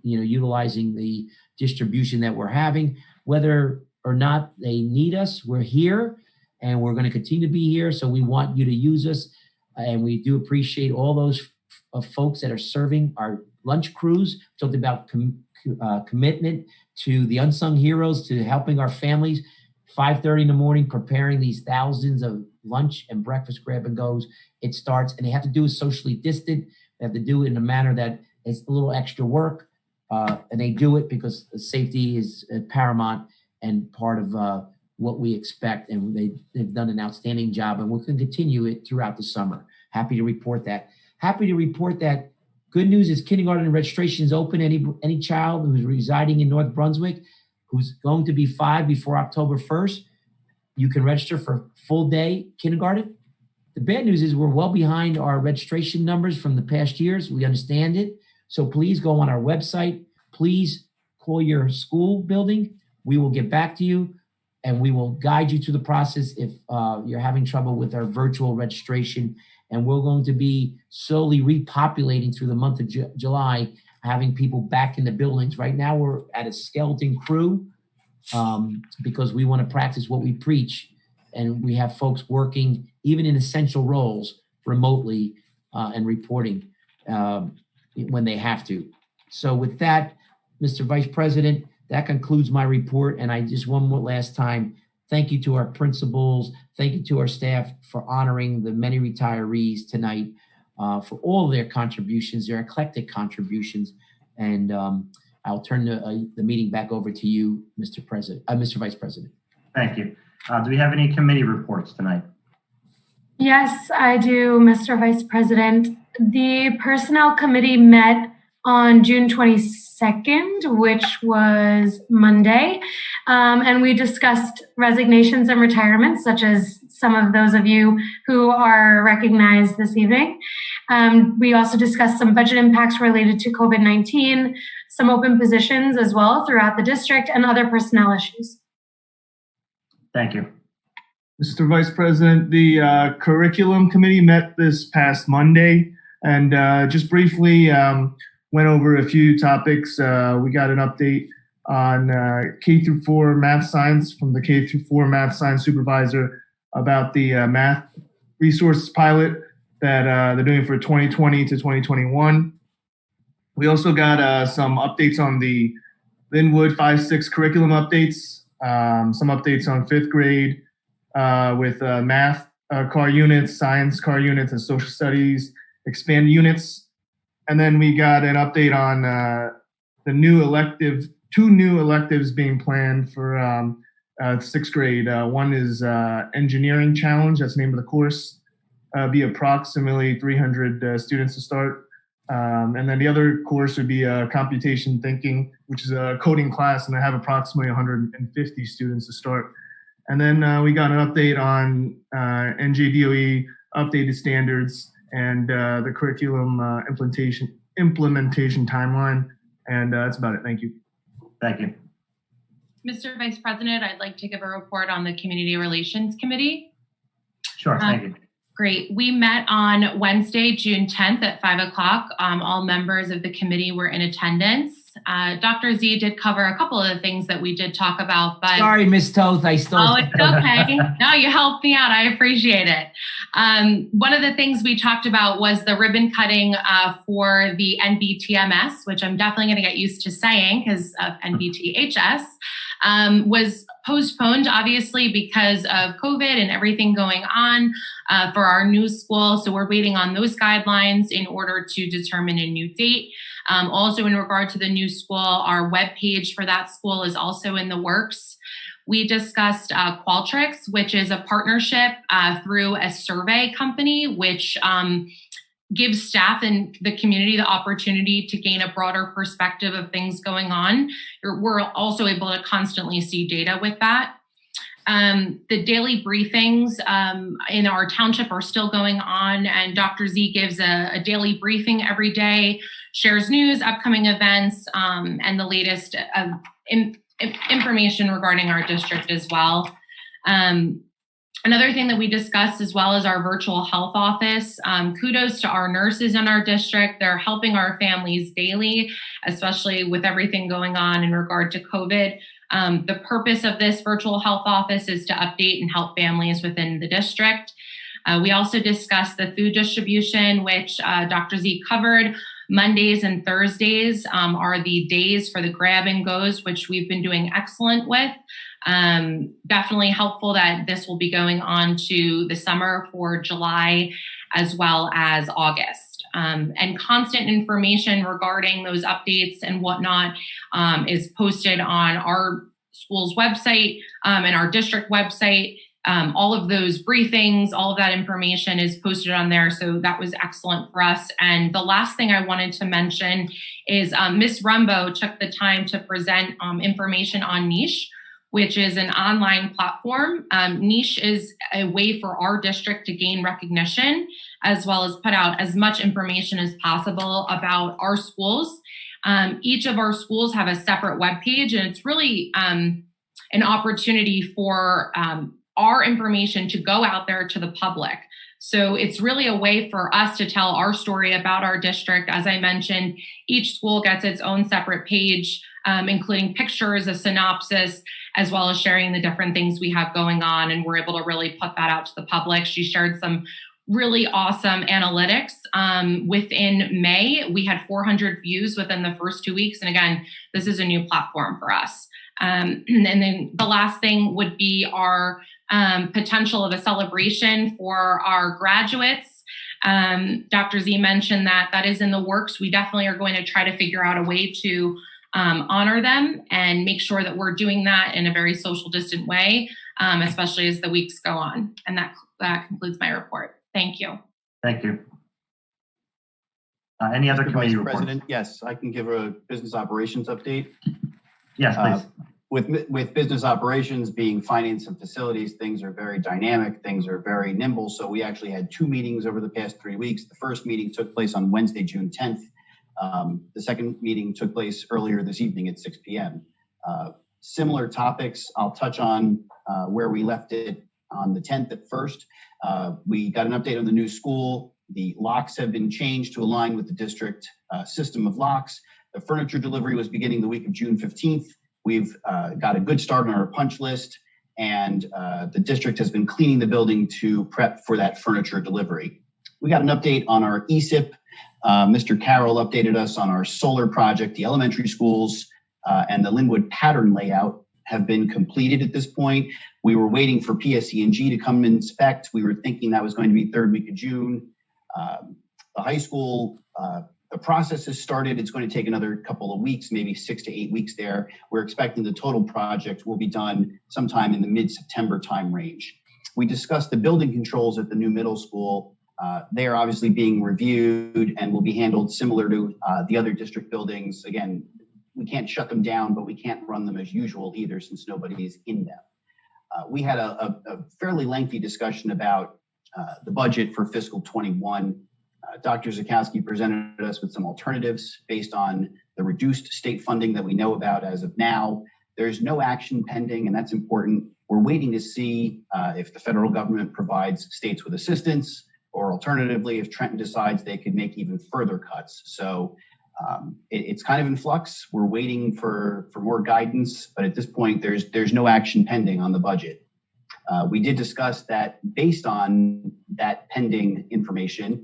S1: utilizing the distribution that we're having. Whether or not they need us, we're here, and we're going to continue to be here. So we want you to use us, and we do appreciate all those folks that are serving our lunch crews. We talked about commitment to the unsung heroes, to helping our families. 5:30 in the morning, preparing these thousands of lunch and breakfast grab and goes. It starts, and they have to do it socially distant. They have to do it in a manner that is a little extra work, and they do it because safety is paramount and part of what we expect. And they've done an outstanding job, and we're going to continue it throughout the summer. Happy to report that. Happy to report that. Good news is kindergarten registration is open. Any child who's residing in North Brunswick who's going to be 5 before October 1st, you can register for full day kindergarten. The bad news is we're well behind our registration numbers from the past years. We understand it. So please go on our website. Please call your school building. We will get back to you, and we will guide you through the process if you're having trouble with our virtual registration. And we're going to be slowly repopulating through the month of July, having people back in the buildings. Right now, we're at a skeleton crew because we want to practice what we preach. And we have folks working, even in essential roles, remotely and reporting when they have to. So with that, Mr. Vice President, that concludes my report. And I just one more last time, thank you to our principals. Thank you to our staff for honoring the many retirees tonight for all of their contributions, their eclectic contributions. And I'll turn the meeting back over to you, Mr. Vice President.
S2: Thank you. Do we have any committee reports tonight?
S4: Yes, I do, Mr. Vice President. The Personnel Committee met on June 22nd, which was Monday, and we discussed resignations and retirements, such as some of those of you who are recognized this evening. We also discussed some budget impacts related to COVID-19, some open positions as well throughout the district, and other personnel issues.
S2: Thank you.
S3: Mr. Vice President, the Curriculum Committee met this past Monday and just briefly went over a few topics. We got an update on K through 4 math science from the K through 4 math science supervisor about the math resources pilot that they're doing for 2020 to 2021. We also got some updates on the Linwood 5-6 curriculum updates, some updates on 5th grade with math car units, science car units, and social studies expanded units. And then we got an update on the new two new electives being planned for 6th grade. One is Engineering Challenge, that's the name of the course, be approximately 300 students to start. And then the other course would be Computation Thinking, which is a coding class, and I have approximately 150 students to start. And then we got an update on NJDOE updated standards and the curriculum implementation timeline. And that's about it. Thank you.
S2: Thank you.
S5: Mr. Vice President, I'd like to give a report on the Community Relations Committee.
S2: Sure, thank you.
S5: Great. We met on Wednesday, June 10th at 5 o'clock. All members of the committee were in attendance. Dr. Z did cover a couple of the things that we did talk about, but
S1: sorry, Ms. Toth, I stole.
S5: Oh, it's okay. No, you helped me out. I appreciate it. One of the things we talked about was the ribbon cutting for the NBTMS, which I'm definitely going to get used to saying because of NBTHS, was postponed, obviously, because of COVID and everything going on for our new school. So we're waiting on those guidelines in order to determine a new date. Also, in regard to the new school, our webpage for that school is also in the works. We discussed Qualtrics, which is a partnership through a survey company, which gives staff and the community the opportunity to gain a broader perspective of things going on. We're also able to constantly see data with that. The daily briefings in our township are still going on, and Dr. Z gives a daily briefing every day, shares news, upcoming events, and the latest information regarding our district as well. Another thing that we discussed as well is our virtual health office. Kudos to our nurses in our district. They're helping our families daily, especially with everything going on in regard to COVID. The purpose of this virtual health office is to update and help families within the district. We also discussed the food distribution, which Dr. Z covered. Mondays and Thursdays are the days for the grab and goes, which we've been doing excellent with. Definitely helpful that this will be going on to the summer for July as well as August. And constant information regarding those updates and whatnot is posted on our school's website and our district website. All of those briefings, all of that information is posted on there. So that was excellent for us. And the last thing I wanted to mention is Ms. Rumbo took the time to present information on Niche, which is an online platform. Niche is a way for our district to gain recognition, as well as put out as much information as possible about our schools. Each of our schools have a separate webpage, and it's really an opportunity for our information to go out there to the public. So it's really a way for us to tell our story about our district. As I mentioned, each school gets its own separate page, including pictures, a synopsis, as well as sharing the different things we have going on. And we're able to really put that out to the public. She shared some really awesome analytics. Within May, we had 400 views within the first 2 weeks. And again, this is a new platform for us. And then the last thing would be our potential of a celebration for our graduates. Dr. Z mentioned that is in the works. We definitely are going to try to figure out a way to honor them and make sure that we're doing that in a very social distant way, especially as the weeks go on. And that concludes my report. Thank you.
S2: Thank you. Any other committee reports?
S6: President, yes, I can give a business operations update.
S2: Yes, please.
S6: With business operations being finance and facilities, things are very dynamic, things are very nimble. So we actually had 2 meetings over the past 3 weeks. The first meeting took place on Wednesday, June 10th. The second meeting took place earlier this evening at 6 p.m. Similar topics, I'll touch on where we left it on the 10th at first. We got an update on the new school. The locks have been changed to align with the district system of locks. The furniture delivery was beginning the week of June 15th. We've got a good start on our punch list, and the district has been cleaning the building to prep for that furniture delivery. We got an update on our ESIP. Mr. Carroll updated us on our solar project. The elementary schools and the Linwood pattern layout have been completed at this point. We were waiting for PSE&G to come and inspect. We were thinking that was going to be third week of June. The high school, the process has started. It's going to take another couple of weeks, maybe 6 to 8 weeks there. We're expecting the total project will be done sometime in the mid-September time range. We discussed the building controls at the new middle school. They are obviously being reviewed and will be handled similar to the other district buildings. Again, we can't shut them down, but we can't run them as usual either since nobody is in them. We had a fairly lengthy discussion about the budget for fiscal 21. Dr. Zakowski presented us with some alternatives based on the reduced state funding that we know about as of now. There's no action pending, and that's important. We're waiting to see if the federal government provides states with assistance, or alternatively, if Trenton decides they could make even further cuts. So it's kind of in flux. We're waiting for more guidance, but at this point, there's no action pending on the budget. We did discuss that based on that pending information,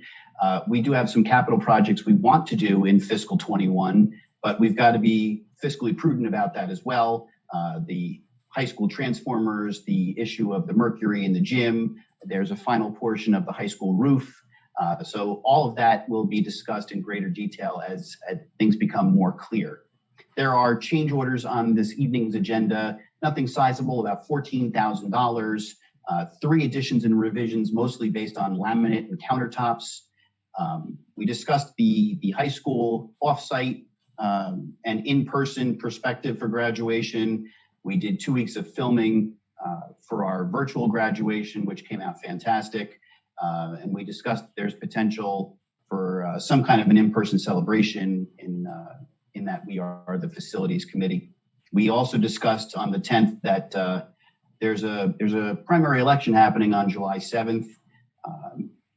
S6: we do have some capital projects we want to do in fiscal 21, but we've got to be fiscally prudent about that as well. The high school transformers, the issue of the mercury in the gym, there's a final portion of the high school roof. So all of that will be discussed in greater detail as things become more clear. There are change orders on this evening's agenda, nothing sizable, about $14,000, 3 additions and revisions, mostly based on laminate and countertops. We discussed the high school offsite and in-person perspective for graduation. We did 2 weeks of filming for our virtual graduation, which came out fantastic. And we discussed there's potential for some kind of an in-person celebration in that we are the facilities committee. We also discussed on the 10th that there's a primary election happening on July 7th.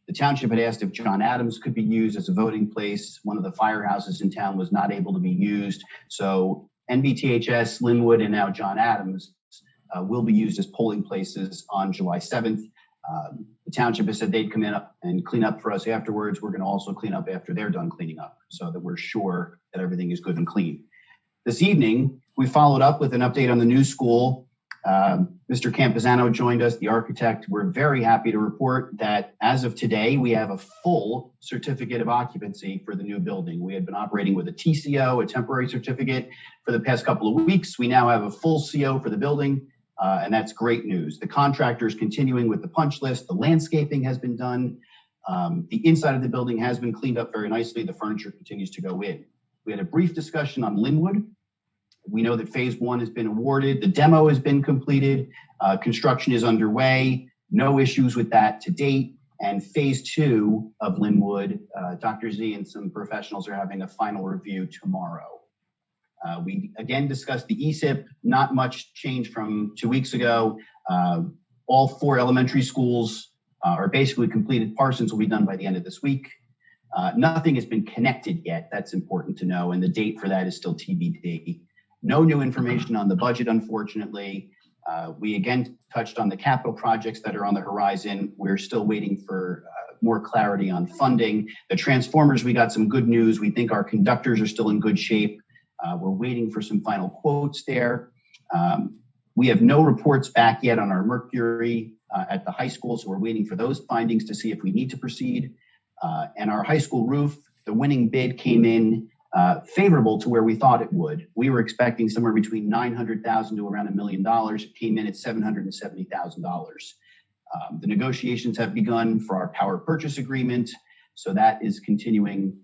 S6: The township had asked if John Adams could be used as a voting place. One of the firehouses in town was not able to be used. So NBTHS, Linwood, and now John Adams will be used as polling places on July 7th. The township has said they'd come in and clean up for us afterwards. We're going to also clean up after they're done cleaning up so that we're sure that everything is good and clean. This evening, we followed up with an update on the new school. Mr. Campesano joined us, the architect. We're very happy to report that as of today, we have a full certificate of occupancy for the new building. We had been operating with a TCO, a temporary certificate, for the past couple of weeks. We now have a full CO for the building. And that's great news. The contractor is continuing with the punch list. The landscaping has been done. The inside of the building has been cleaned up very nicely. The furniture continues to go in. We had a brief discussion on Linwood. We know that phase 1 has been awarded. The demo has been completed. Construction is underway. No issues with that to date. And phase 2 of Linwood, Dr. Z and some professionals are having a final review tomorrow. We again discussed the ESIP, not much change from 2 weeks ago. All 4 elementary schools are basically completed. Parsons will be done by the end of this week. Nothing has been connected yet. That's important to know. And the date for that is still TBD. No new information on the budget, unfortunately. We again touched on the capital projects that are on the horizon. We're still waiting for more clarity on funding. The transformers, we got some good news. We think our conductors are still in good shape. We're waiting for some final quotes there. We have no reports back yet on our mercury at the high school, so we're waiting for those findings to see if we need to proceed. And our high school roof, the winning bid came in favorable to where we thought it would. We were expecting somewhere between $900,000 to around $1 million. It came in at $770,000. The negotiations have begun for our power purchase agreement, so that is continuing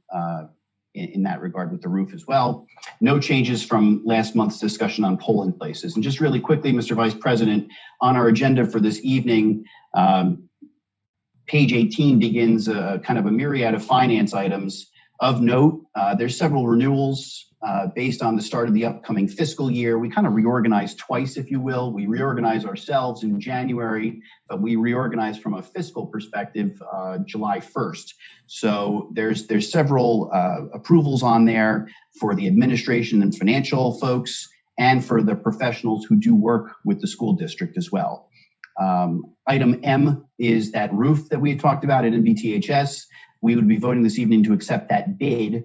S6: in that regard with the roof as well. No changes from last month's discussion on polling places. And just really quickly, Mr. Vice President, on our agenda for this evening, page 18 begins kind of a myriad of finance items. Of note, there's several renewals based on the start of the upcoming fiscal year. We kind of reorganize twice, if you will. We reorganize ourselves in January, but we reorganize from a fiscal perspective July 1st. So there's several approvals on there for the administration and financial folks. and for the professionals who do work with the school district as well. Item M is that roof that we had talked about at NBTHS. We would be voting this evening to accept that bid,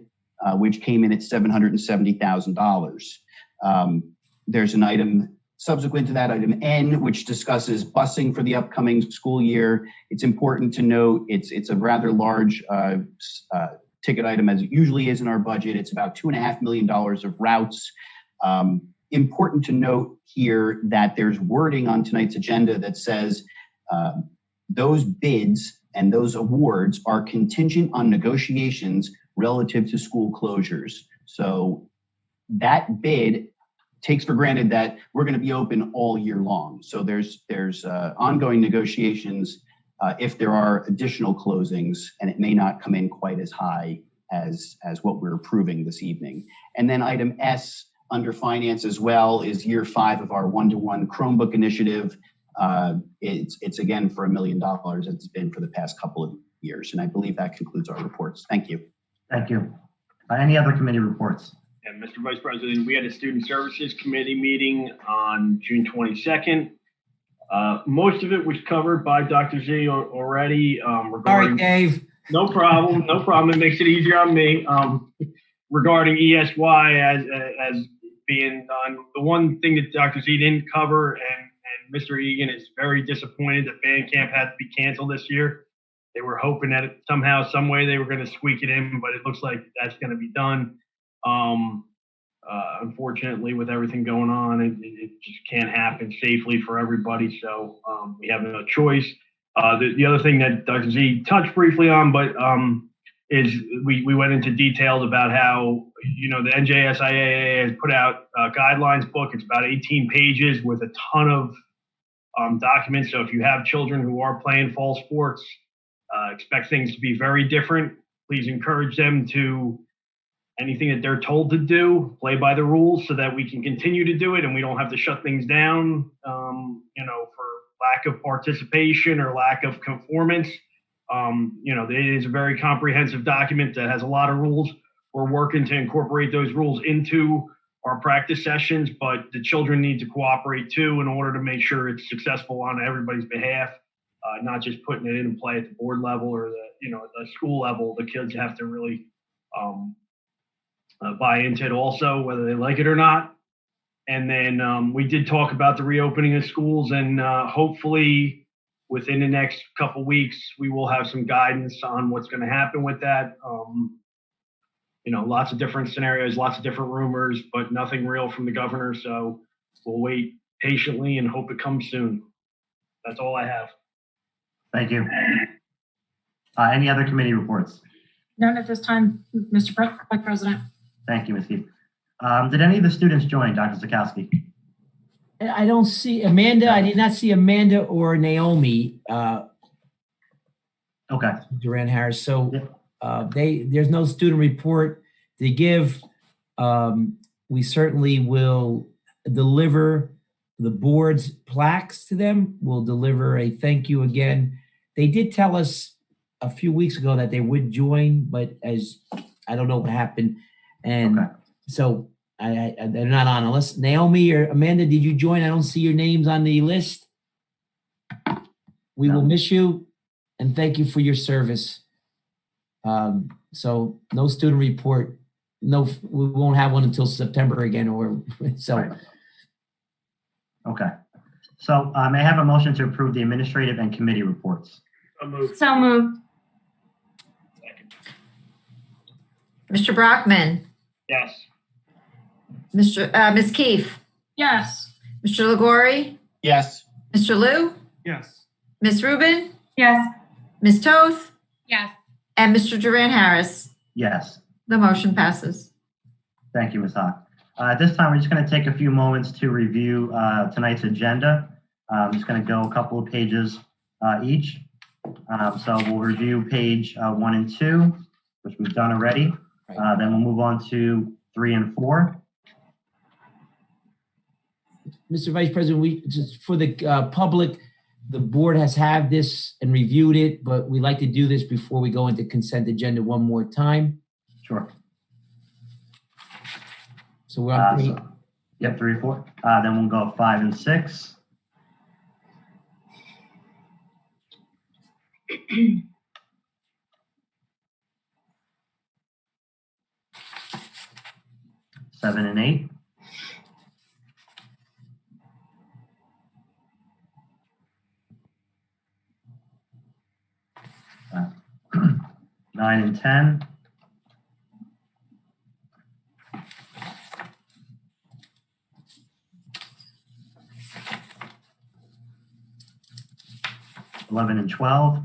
S6: which came in at $770,000. There's an item subsequent to that, item N, which discusses busing for the upcoming school year. It's important to note it's a rather large ticket item, as it usually is in our budget. It's about $2.5 million of routes. Important to note here that there's wording on tonight's agenda that says those bids and those awards are contingent on negotiations relative to school closures. So that bid takes for granted that we're going to be open all year long. So there's ongoing negotiations if there are additional closings, and it may not come in quite as high as what we're approving this evening. And then item S under finance as well is year 5 of our one-to-one Chromebook initiative. It's again for $1 million. It's been for the past couple of years. And I believe that concludes our reports. Thank you.
S2: Thank you. Any other committee reports?
S8: And Mr. Vice President, we had a Student Services Committee meeting on June 22nd. Most of it was covered by Dr. Z already.
S1: Sorry, Dave.
S8: No problem. No problem. It makes it easier on me. Regarding ESY as being done, the one thing that Dr. Z didn't cover, and Mr. Egan is very disappointed that band camp had to be canceled this year. They were hoping that somehow, some way they were going to squeak it in, but it looks like that's going to be done. Unfortunately, with everything going on, it just can't happen safely for everybody. So we have no choice. The other thing that Dr. Z touched briefly on, but is we went into details about how, the NJSIAA has put out a guidelines book. It's about 18 pages with a ton of documents. So if you have children who are playing fall sports, expect things to be very different. Please encourage them to anything that they're told to do, play by the rules so that we can continue to do it and we don't have to shut things down, for lack of participation or lack of conformance. It is a very comprehensive document that has a lot of rules. We're working to incorporate those rules into our practice sessions, but the children need to cooperate too in order to make sure it's successful on everybody's behalf, not just putting it in play at the board level or the school level. The kids have to really buy into it also, whether they like it or not. And then we did talk about the reopening of schools, and hopefully within the next couple weeks, we will have some guidance on what's going to happen with that. Lots of different scenarios, lots of different rumors, but nothing real from the governor. So we'll wait patiently and hope it comes soon. That's all I have.
S2: Thank you. Any other committee reports?
S22: None at this time, Mr. Vice President.
S2: Thank you, Ms. Keith. Did any of the students join, Dr. Zuchowski?
S1: I don't see Amanda. I did not see Amanda or Naomi.
S2: Okay.
S1: Duran Harris. So there's no student report to give. We certainly will deliver the board's plaques to them. We'll deliver a thank you again. They did tell us a few weeks ago that they would join, but as I don't know what happened. And so they're not on the list. Naomi or Amanda, did you join? I don't see your names on the list. We will miss you and thank you for your service. So no student report. No, we won't have one until September again, or so.
S2: Right. Okay. So may I have a motion to approve the administrative and committee reports?
S4: So moved.
S22: Mr. Brockman.
S8: Yes.
S22: Ms. Keefe.
S4: Yes.
S22: Mr. Liguori.
S6: Yes.
S22: Mr. Liu.
S3: Yes.
S22: Ms. Rubin.
S4: Yes.
S22: Ms. Toth.
S5: Yes.
S22: And Mr. Duran Harris.
S2: Yes.
S22: The motion passes.
S2: Thank you, Ms. Hawk. At this time, we're just going to take a few moments to review tonight's agenda. I'm just going to go a couple of pages each. So we'll review page 1 and 2, which we've done already. Then we'll move on to 3 and 4.
S1: Mr. Vice President, we just for the public, the board has had this and reviewed it, but we like to do this before we go into consent agenda one more time.
S2: Sure.
S1: So we're on
S2: Yep, 3, 4. Then we'll go 5 and 6. Seven and 8. Uh, 9 and 10. 11 and 12.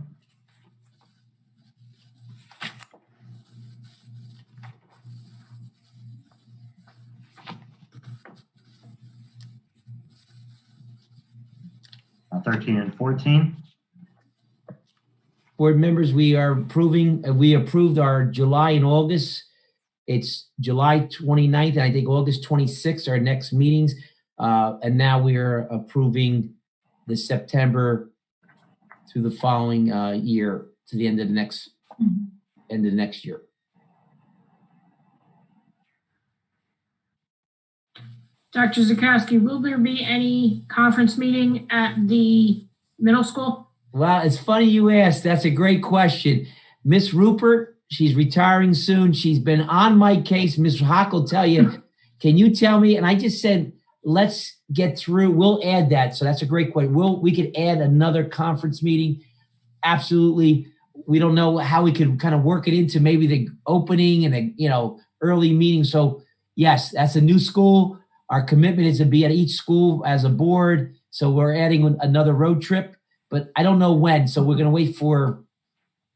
S2: 13 and 14.
S1: Board members, we approved our July and August. It's July 29th, and I think August 26th, our next meetings. And now we are approving the September through the following year to the end of the next year.
S9: Dr. Zuchowski, will there be any conference meeting at the middle school?
S1: Well, it's funny you asked. That's a great question. Miss Rupert, she's retiring soon. She's been on my case. Miss Hawk will tell you, can you tell me? And I just said, let's get through. We'll add that. So that's a great question. We could add another conference meeting. Absolutely. We don't know how we could kind of work it into maybe the opening and the, early meeting. So yes, that's a new school. Our commitment is to be at each school as a board. So we're adding another road trip, but I don't know when. So we're going to wait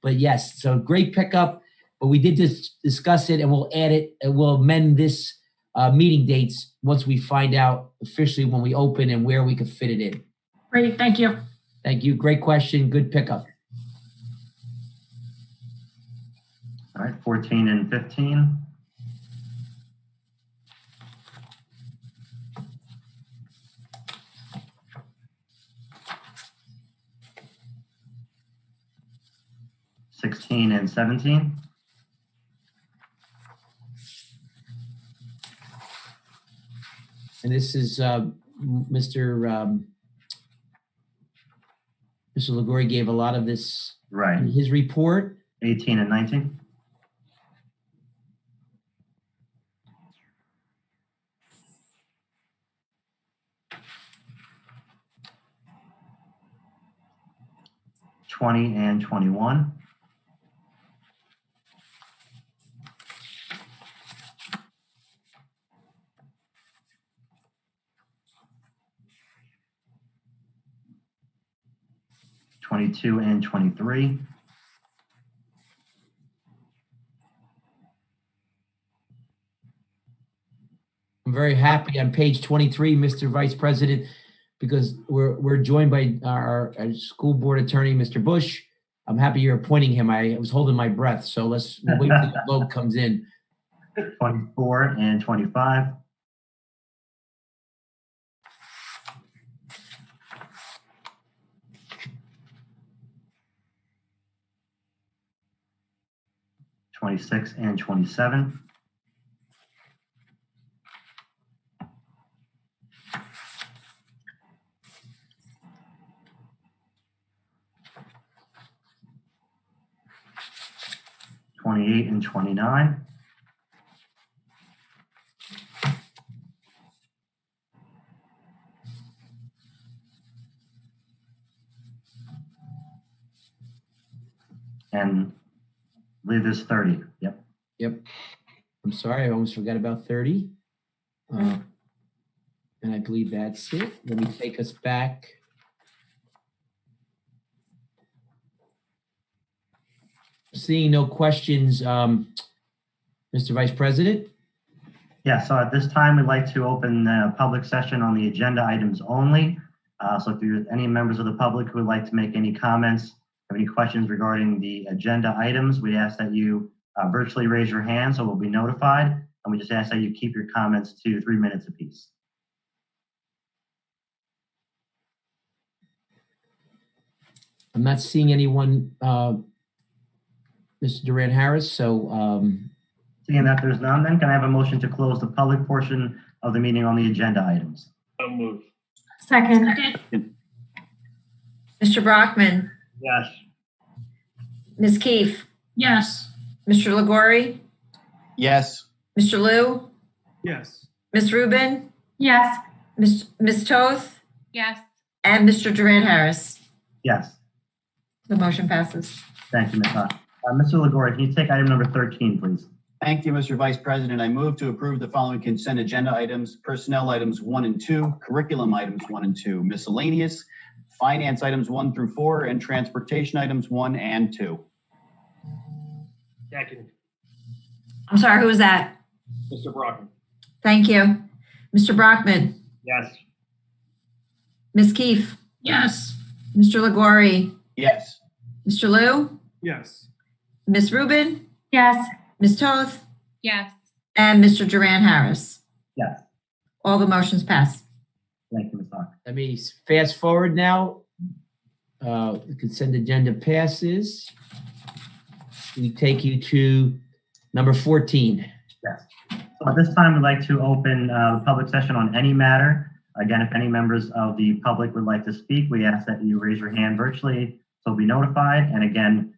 S1: but yes, so great pickup. But we did just discuss it and we'll add it and we'll amend this meeting dates once we find out officially when we open and where we could fit it in.
S9: Great, thank you.
S1: Thank you. Great question. Good pickup.
S2: All right, 14 and 15. 16 and 17.
S1: And this is Mr. Liguori gave a lot of this in his report.
S2: 18 and 19. $20 and $21. 22 and 23.
S1: I'm very happy on page 23, Mr. Vice President, because we're joined by our school board attorney, Mr. Bush. I'm happy you're appointing him. I was holding my breath, so we'll wait till the vote comes in.
S2: 24 and 25. 26 and 27. 28 and 29. 30.
S1: Yep. I'm sorry, I almost forgot about 30. And I believe that's it. Let me take us back. Seeing no questions, Mr. Vice President.
S2: Yeah, so at this time, we'd like to open the public session on the agenda items only. So if there's any members of the public who would like to make any comments, have any questions regarding the agenda items, we ask that you virtually raise your hand so we'll be notified. And we just ask that you keep your comments to 3 minutes apiece.
S1: I'm not seeing anyone, Mr. Durant-Harris, so.
S2: Seeing that there's none, then can I have a motion to close the public portion of the meeting on the agenda items.
S8: So moved.
S4: Second.
S10: Mr. Brockman,
S8: Yes.
S10: Ms. Keefe,
S9: Yes.
S10: Mr. Liguori,
S6: Yes.
S10: Mr. Liu,
S3: Yes.
S10: Ms. Rubin,
S4: Yes.
S10: Ms. Toth,
S5: Yes.
S10: and Mr. Durant Harris.
S2: Yes,
S10: The motion passes.
S2: thank you, Ms. Hawk. Mr. Liguori, can you take item number 13, please?
S6: Thank you, Mr. Vice President. I move to approve the following consent agenda items: personnel items 1 and 2, curriculum items 1 and 2, miscellaneous, finance items 1 through 4, and transportation items 1 and 2.
S8: Second.
S10: I'm sorry, who was that?
S8: Mr. Brockman.
S10: Thank you. Mr. Brockman,
S8: Yes.
S10: Ms. Keefe,
S9: Yes.
S10: Mr. Liguori,
S6: Yes.
S10: Mr. Liu,
S3: Yes.
S10: Ms. Rubin,
S4: Yes.
S10: Ms. Toth,
S5: Yes.
S10: and Mr. Durant Harris.
S2: Yes,
S10: All the motions pass.
S2: thank you, Ms. Hawk.
S1: Let me fast forward now. The consent agenda passes. We take you to number 14.
S2: Yes. So at this time, we'd like to open the public session on any matter. Again, if any members of the public would like to speak, we ask that you raise your hand virtually so we'll be notified. And again,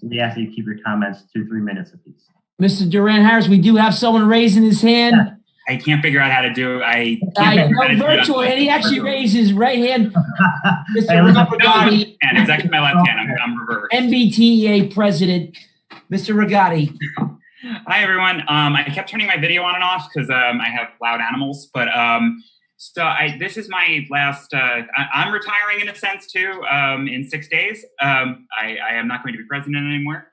S2: we ask that you keep your comments to 3 minutes apiece.
S1: Mr. Durant Harris, we do have someone raising his hand.
S11: I can't figure out how to do it. I
S1: No virtual, and he actually raised his right hand. Mr.
S2: Hey, listen,
S1: Robert Gotti,
S11: And it's actually my left hand. I'm reversed.
S1: MBTEA president. Mr. Rigotti.
S11: Hi, everyone. I kept turning my video on and off because I have loud animals. But this is my last. I'm retiring in a sense too. In 6 days, I am not going to be president anymore.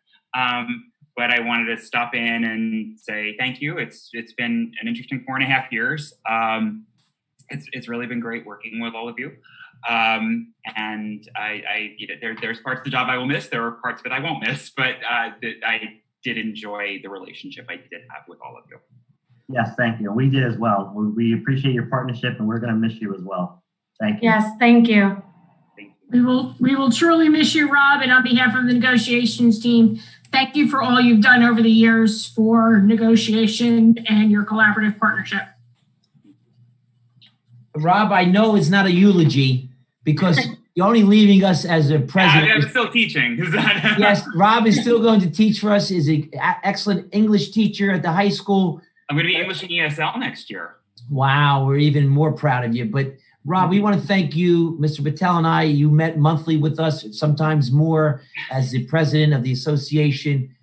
S11: But I wanted to stop in and say thank you. It's been an interesting 4.5 years. It's really been great working with all of you. And there's parts of the job I will miss. There are parts of it I won't miss. But I did enjoy the relationship I did have with all of you.
S2: Yes, thank you. We did as well. We appreciate your partnership, and we're going to miss you as well. Thank you.
S4: Yes, thank you.
S9: We will truly miss you, Rob, and on behalf of the negotiations team, thank you for all you've done over the years for negotiation and your collaborative partnership.
S1: Rob, I know it's not a eulogy because you're only leaving us as a president.
S11: Yeah, I'm still teaching.
S1: Yes, Rob is still going to teach for us. Is an excellent English teacher at the high school.
S11: I'm going to be English and ESL next year.
S1: Wow, we're even more proud of you. But Rob, we want to thank you, Mr. Patel and I. You met monthly with us, sometimes more, as the president of the association.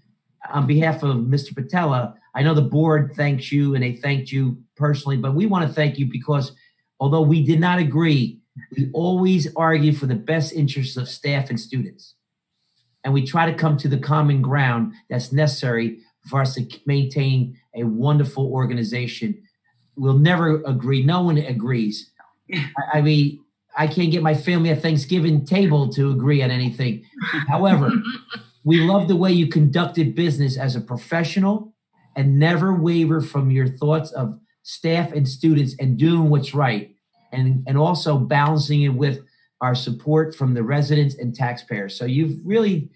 S1: On behalf of Mr. Patellar, I know the board thanks you and they thanked you personally, but we want to thank you because although we did not agree, we always argue for the best interests of staff and students. And we try to come to the common ground that's necessary for us to maintain a wonderful organization. We'll never agree. No one agrees. I mean, I can't get my family at Thanksgiving table to agree on anything. However, we love the way you conducted business as a professional and never waver from your thoughts of staff and students and doing what's right. And also balancing it with our support from the residents and taxpayers. So you've really,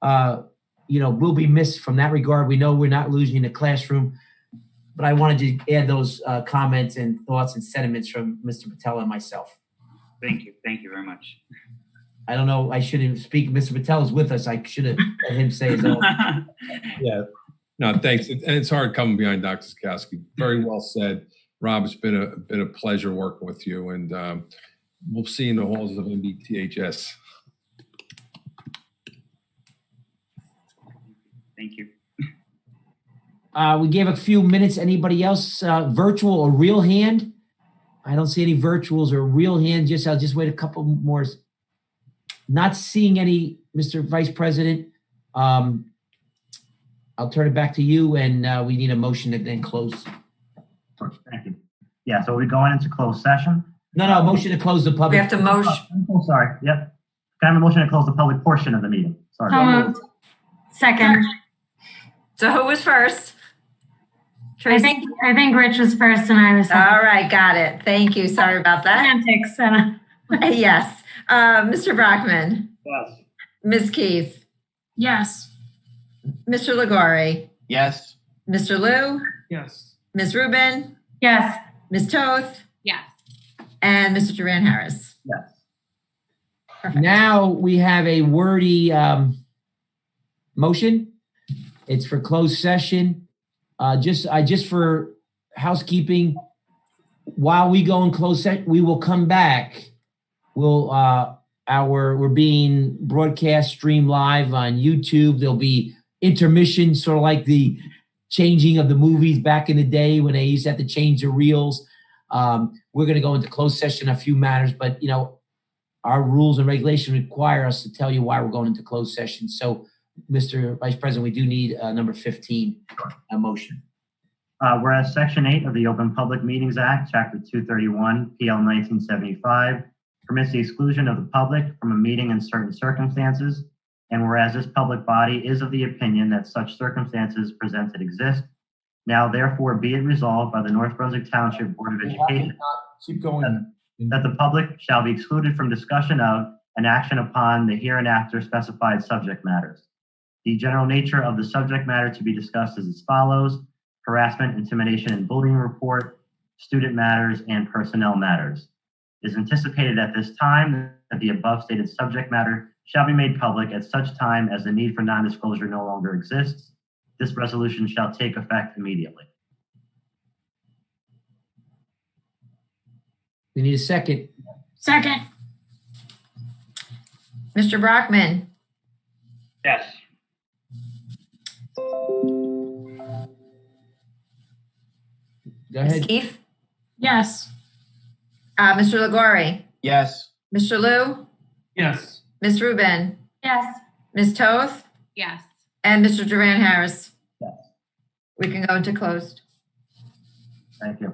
S1: will be missed from that regard. We know we're not losing you in the classroom, but I wanted to add those comments and thoughts and sentiments from Mr. Patel and myself.
S11: Thank you. Thank you very much.
S1: I don't know. I shouldn't speak. Mr. Patel is with us. I should have let him say his own.
S23: Yeah. No, thanks. And it's hard coming behind Dr. Sikowski. Very well said. Rob, it's been a pleasure working with you, and we'll see you in the halls of MBTHS.
S11: Thank you.
S1: We gave a few minutes. Anybody else, virtual or real hand? I don't see any virtuals or real hand. I'll just wait a couple more. Not seeing any, Mr. Vice President. I'll turn it back to you, and we need a motion to then close.
S2: Thank you. Yeah, so we're going into closed session.
S1: No, motion to close the public.
S10: We have to motion.
S2: Oh, sorry. Yep. Can I have a motion to close the public portion of the meeting? Sorry.
S4: Second.
S10: So who was first?
S4: I think Rich was first and I was second.
S10: All right, got it. Thank you. Sorry about that.
S4: Semantics.
S10: Yes. Mr. Brockman.
S8: Yes.
S10: Ms. Keefe.
S9: Yes.
S10: Mr. Liguori.
S6: Yes.
S10: Mr. Liu.
S3: Yes.
S10: Ms. Rubin.
S4: Yes.
S10: Ms. Toth,
S5: Yes.
S10: and Mr. Duran Harris.
S2: Yes.
S1: Now we have a wordy motion. It's for closed session. Just for housekeeping, while we go in closed session, we will come back. We're being broadcast streamed live on YouTube. There'll be intermission, sort of like the changing of the movies back in the day when they used to have to change the reels. We're going to go into closed session on a few matters, but our rules and regulations require us to tell you why we're going into closed session. So, Mr. Vice President, we do need number 15, a motion.
S2: Whereas Section 8 of the Open Public Meetings Act, Chapter 231, PL 1975, permits the exclusion of the public from a meeting in certain circumstances, and whereas this public body is of the opinion that such circumstances presented exist, now therefore be it resolved by the North Brunswick Township Board of Education
S21: Keep going.
S2: that the public shall be excluded from discussion of and action upon the hereinafter specified subject matters. The general nature of the subject matter to be discussed is as follows: harassment, intimidation, and bullying report, student matters, and personnel matters. It is anticipated at this time that the above stated subject matter shall be made public at such time as the need for non-disclosure no longer exists. This resolution shall take effect immediately.
S1: We need a second.
S9: Second.
S10: Mr. Brockman,
S8: Yes.
S1: Go
S10: Ms.
S1: ahead.
S10: Keefe,
S9: Yes.
S10: Mr. Liguori,
S6: Yes.
S10: Mr. Liu,
S21: Yes.
S10: Ms. Rubin,
S4: Yes.
S10: Ms. Toth,
S5: Yes.
S10: and Mr. Duran Harris.
S2: Yes.
S10: We can go into closed.
S2: Thank you.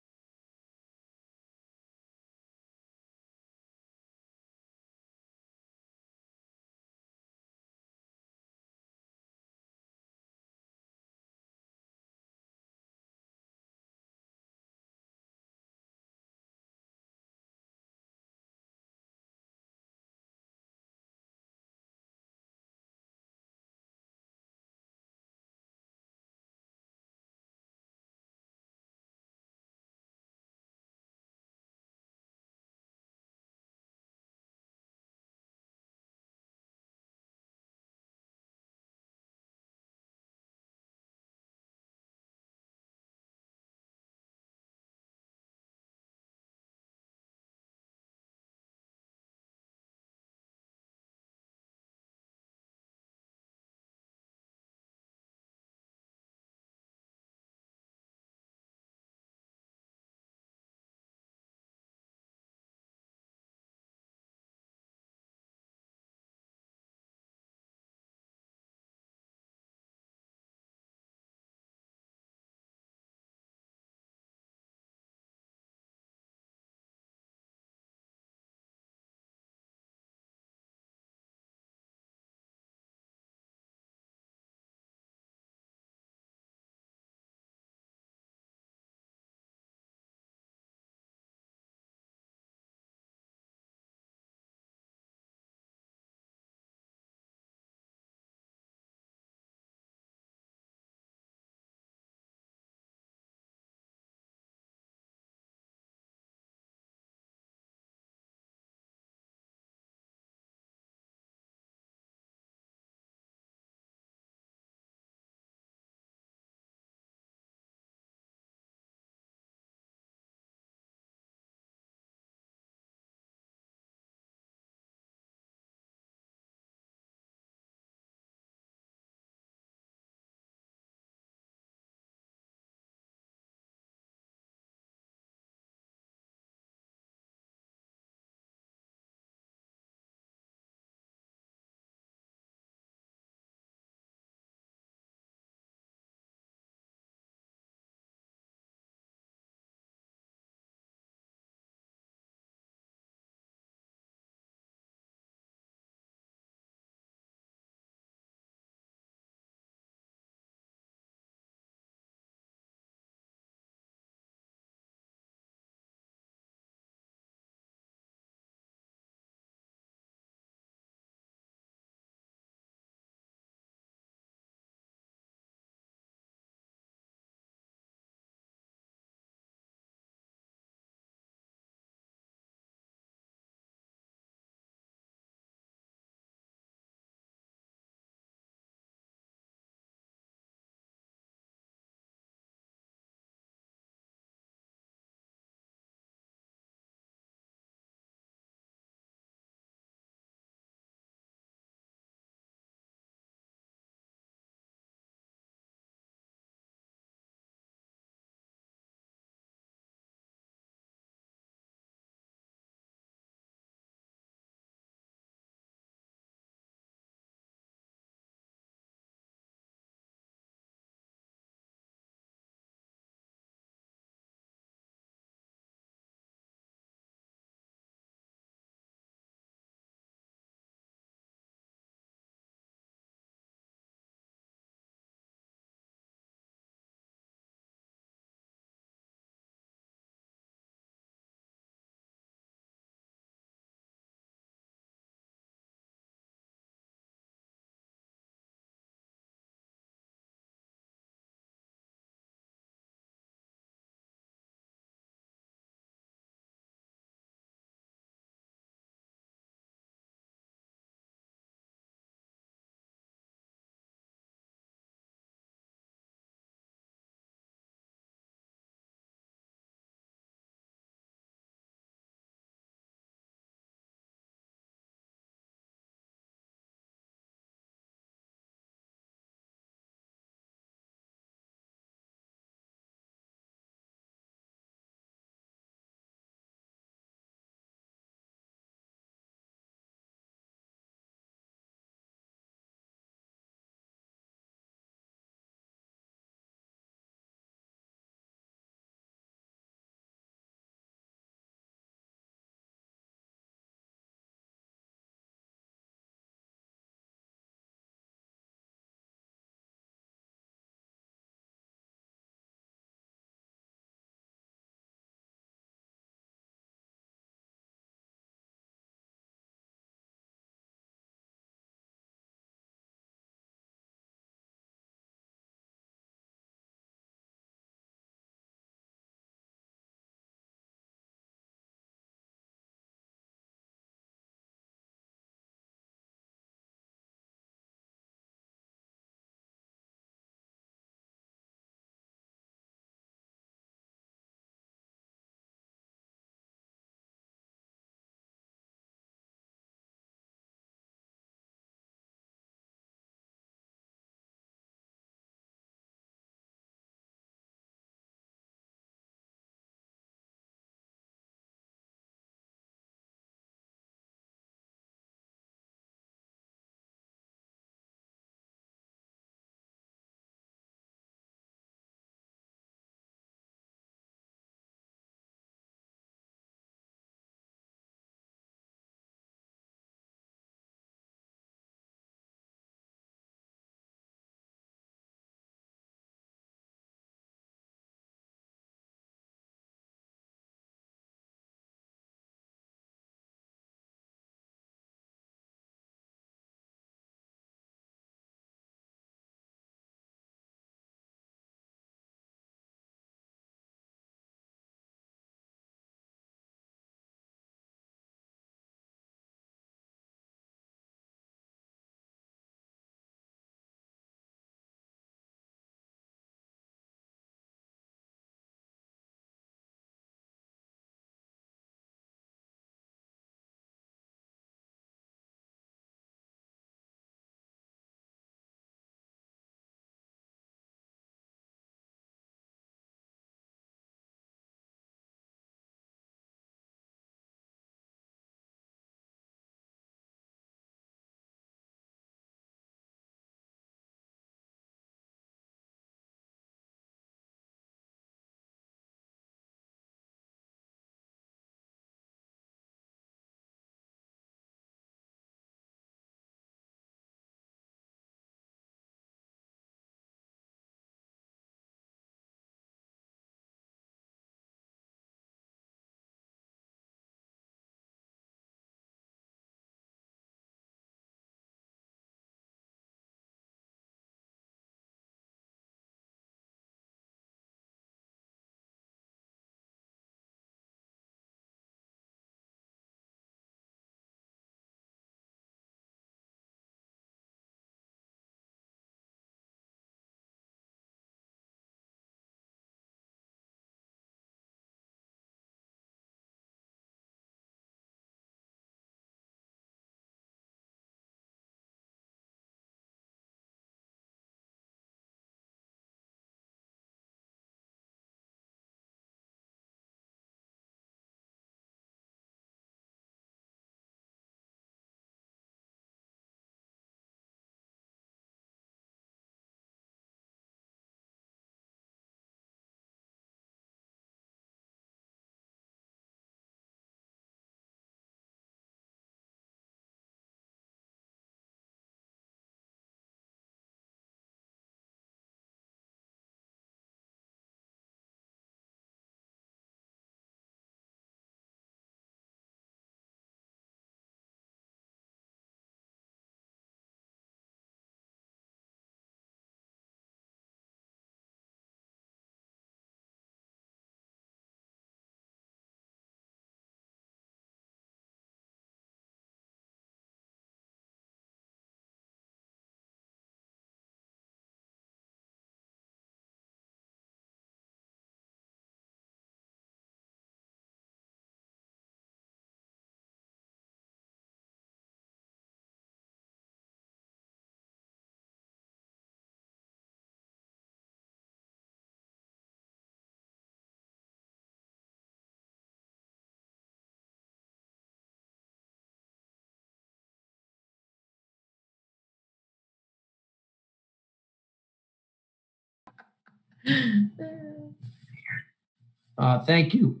S1: Thank you.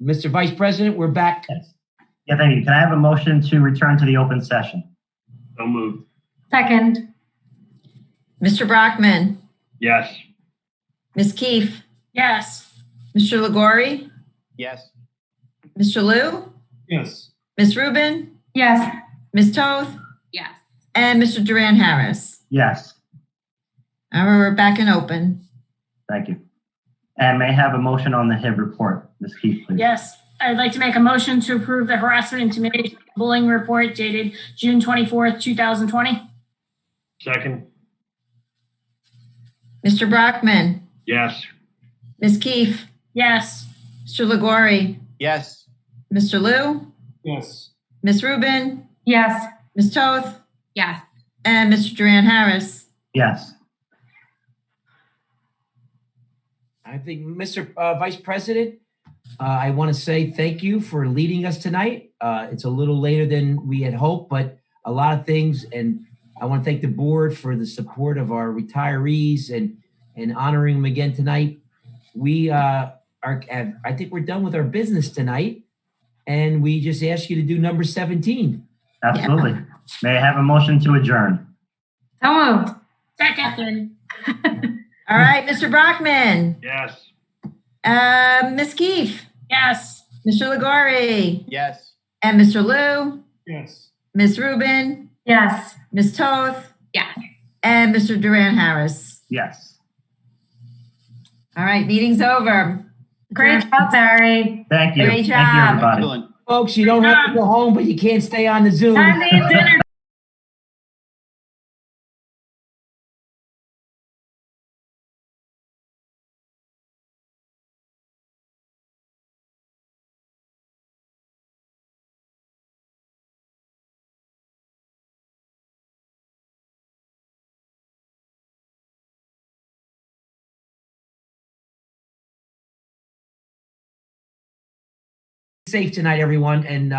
S1: Mr. Vice President, we're back.
S2: Yeah, thank you. Can I have a motion to return to the open session?
S8: So moved.
S4: Second.
S10: Mr. Brockman,
S8: Yes.
S10: Ms. Keefe,
S9: Yes.
S10: Mr. Liguori,
S6: Yes.
S10: Mr. Liu,
S21: Yes.
S10: Ms. Rubin,
S4: Yes.
S10: Ms. Toth,
S5: Yes.
S10: and Mr. Duran Harris.
S2: Yes,
S10: All right, we're back and open.
S2: thank you. And may I have a motion on the HIB report? Ms. Keith, please.
S9: Yes. I'd like to make a motion to approve the harassment, intimidation, and bullying report dated June 24th, 2020.
S8: Second.
S10: Mr. Brockman,
S8: Yes.
S10: Ms. Keefe,
S9: Yes.
S10: Mr. Liguori,
S6: Yes.
S10: Mr. Liu,
S21: Yes.
S10: Ms. Rubin,
S4: Yes.
S10: Ms. Toth,
S5: Yes.
S10: and Mr. Duran Harris.
S2: Yes,
S1: I think, Mr. Vice President, I want to say thank you for leading us tonight. It's a little later than we had hoped, but a lot of things. And I want to thank the board for the support of our retirees and honoring them again tonight. We I think we're done with our business tonight. And we just ask you to do number 17.
S2: absolutely. May I have a motion to adjourn?
S4: So moved.
S9: Second.
S10: All right, Mr. Brockman,
S8: Yes.
S10: Ms. Keefe,
S9: Yes.
S10: Mr. Liguori,
S6: Yes.
S10: and Mr. Liu,
S21: Yes.
S10: Ms. Rubin,
S4: Yes.
S10: Ms. Toth,
S5: Yes.
S10: and Mr. Duran Harris.
S2: Yes.
S10: All right, meeting's over.
S4: Great job, Barry.
S2: Thank you.
S10: Great
S2: Thank you,
S10: job.
S2: everybody.
S6: Excellent.
S1: Folks, you don't have to go home, but you can't stay on the Zoom.
S4: Time to eat dinner.
S1: Safe tonight, everyone, and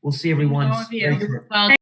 S1: we'll see everyone.
S10: All of you.
S1: very soon.
S5: Well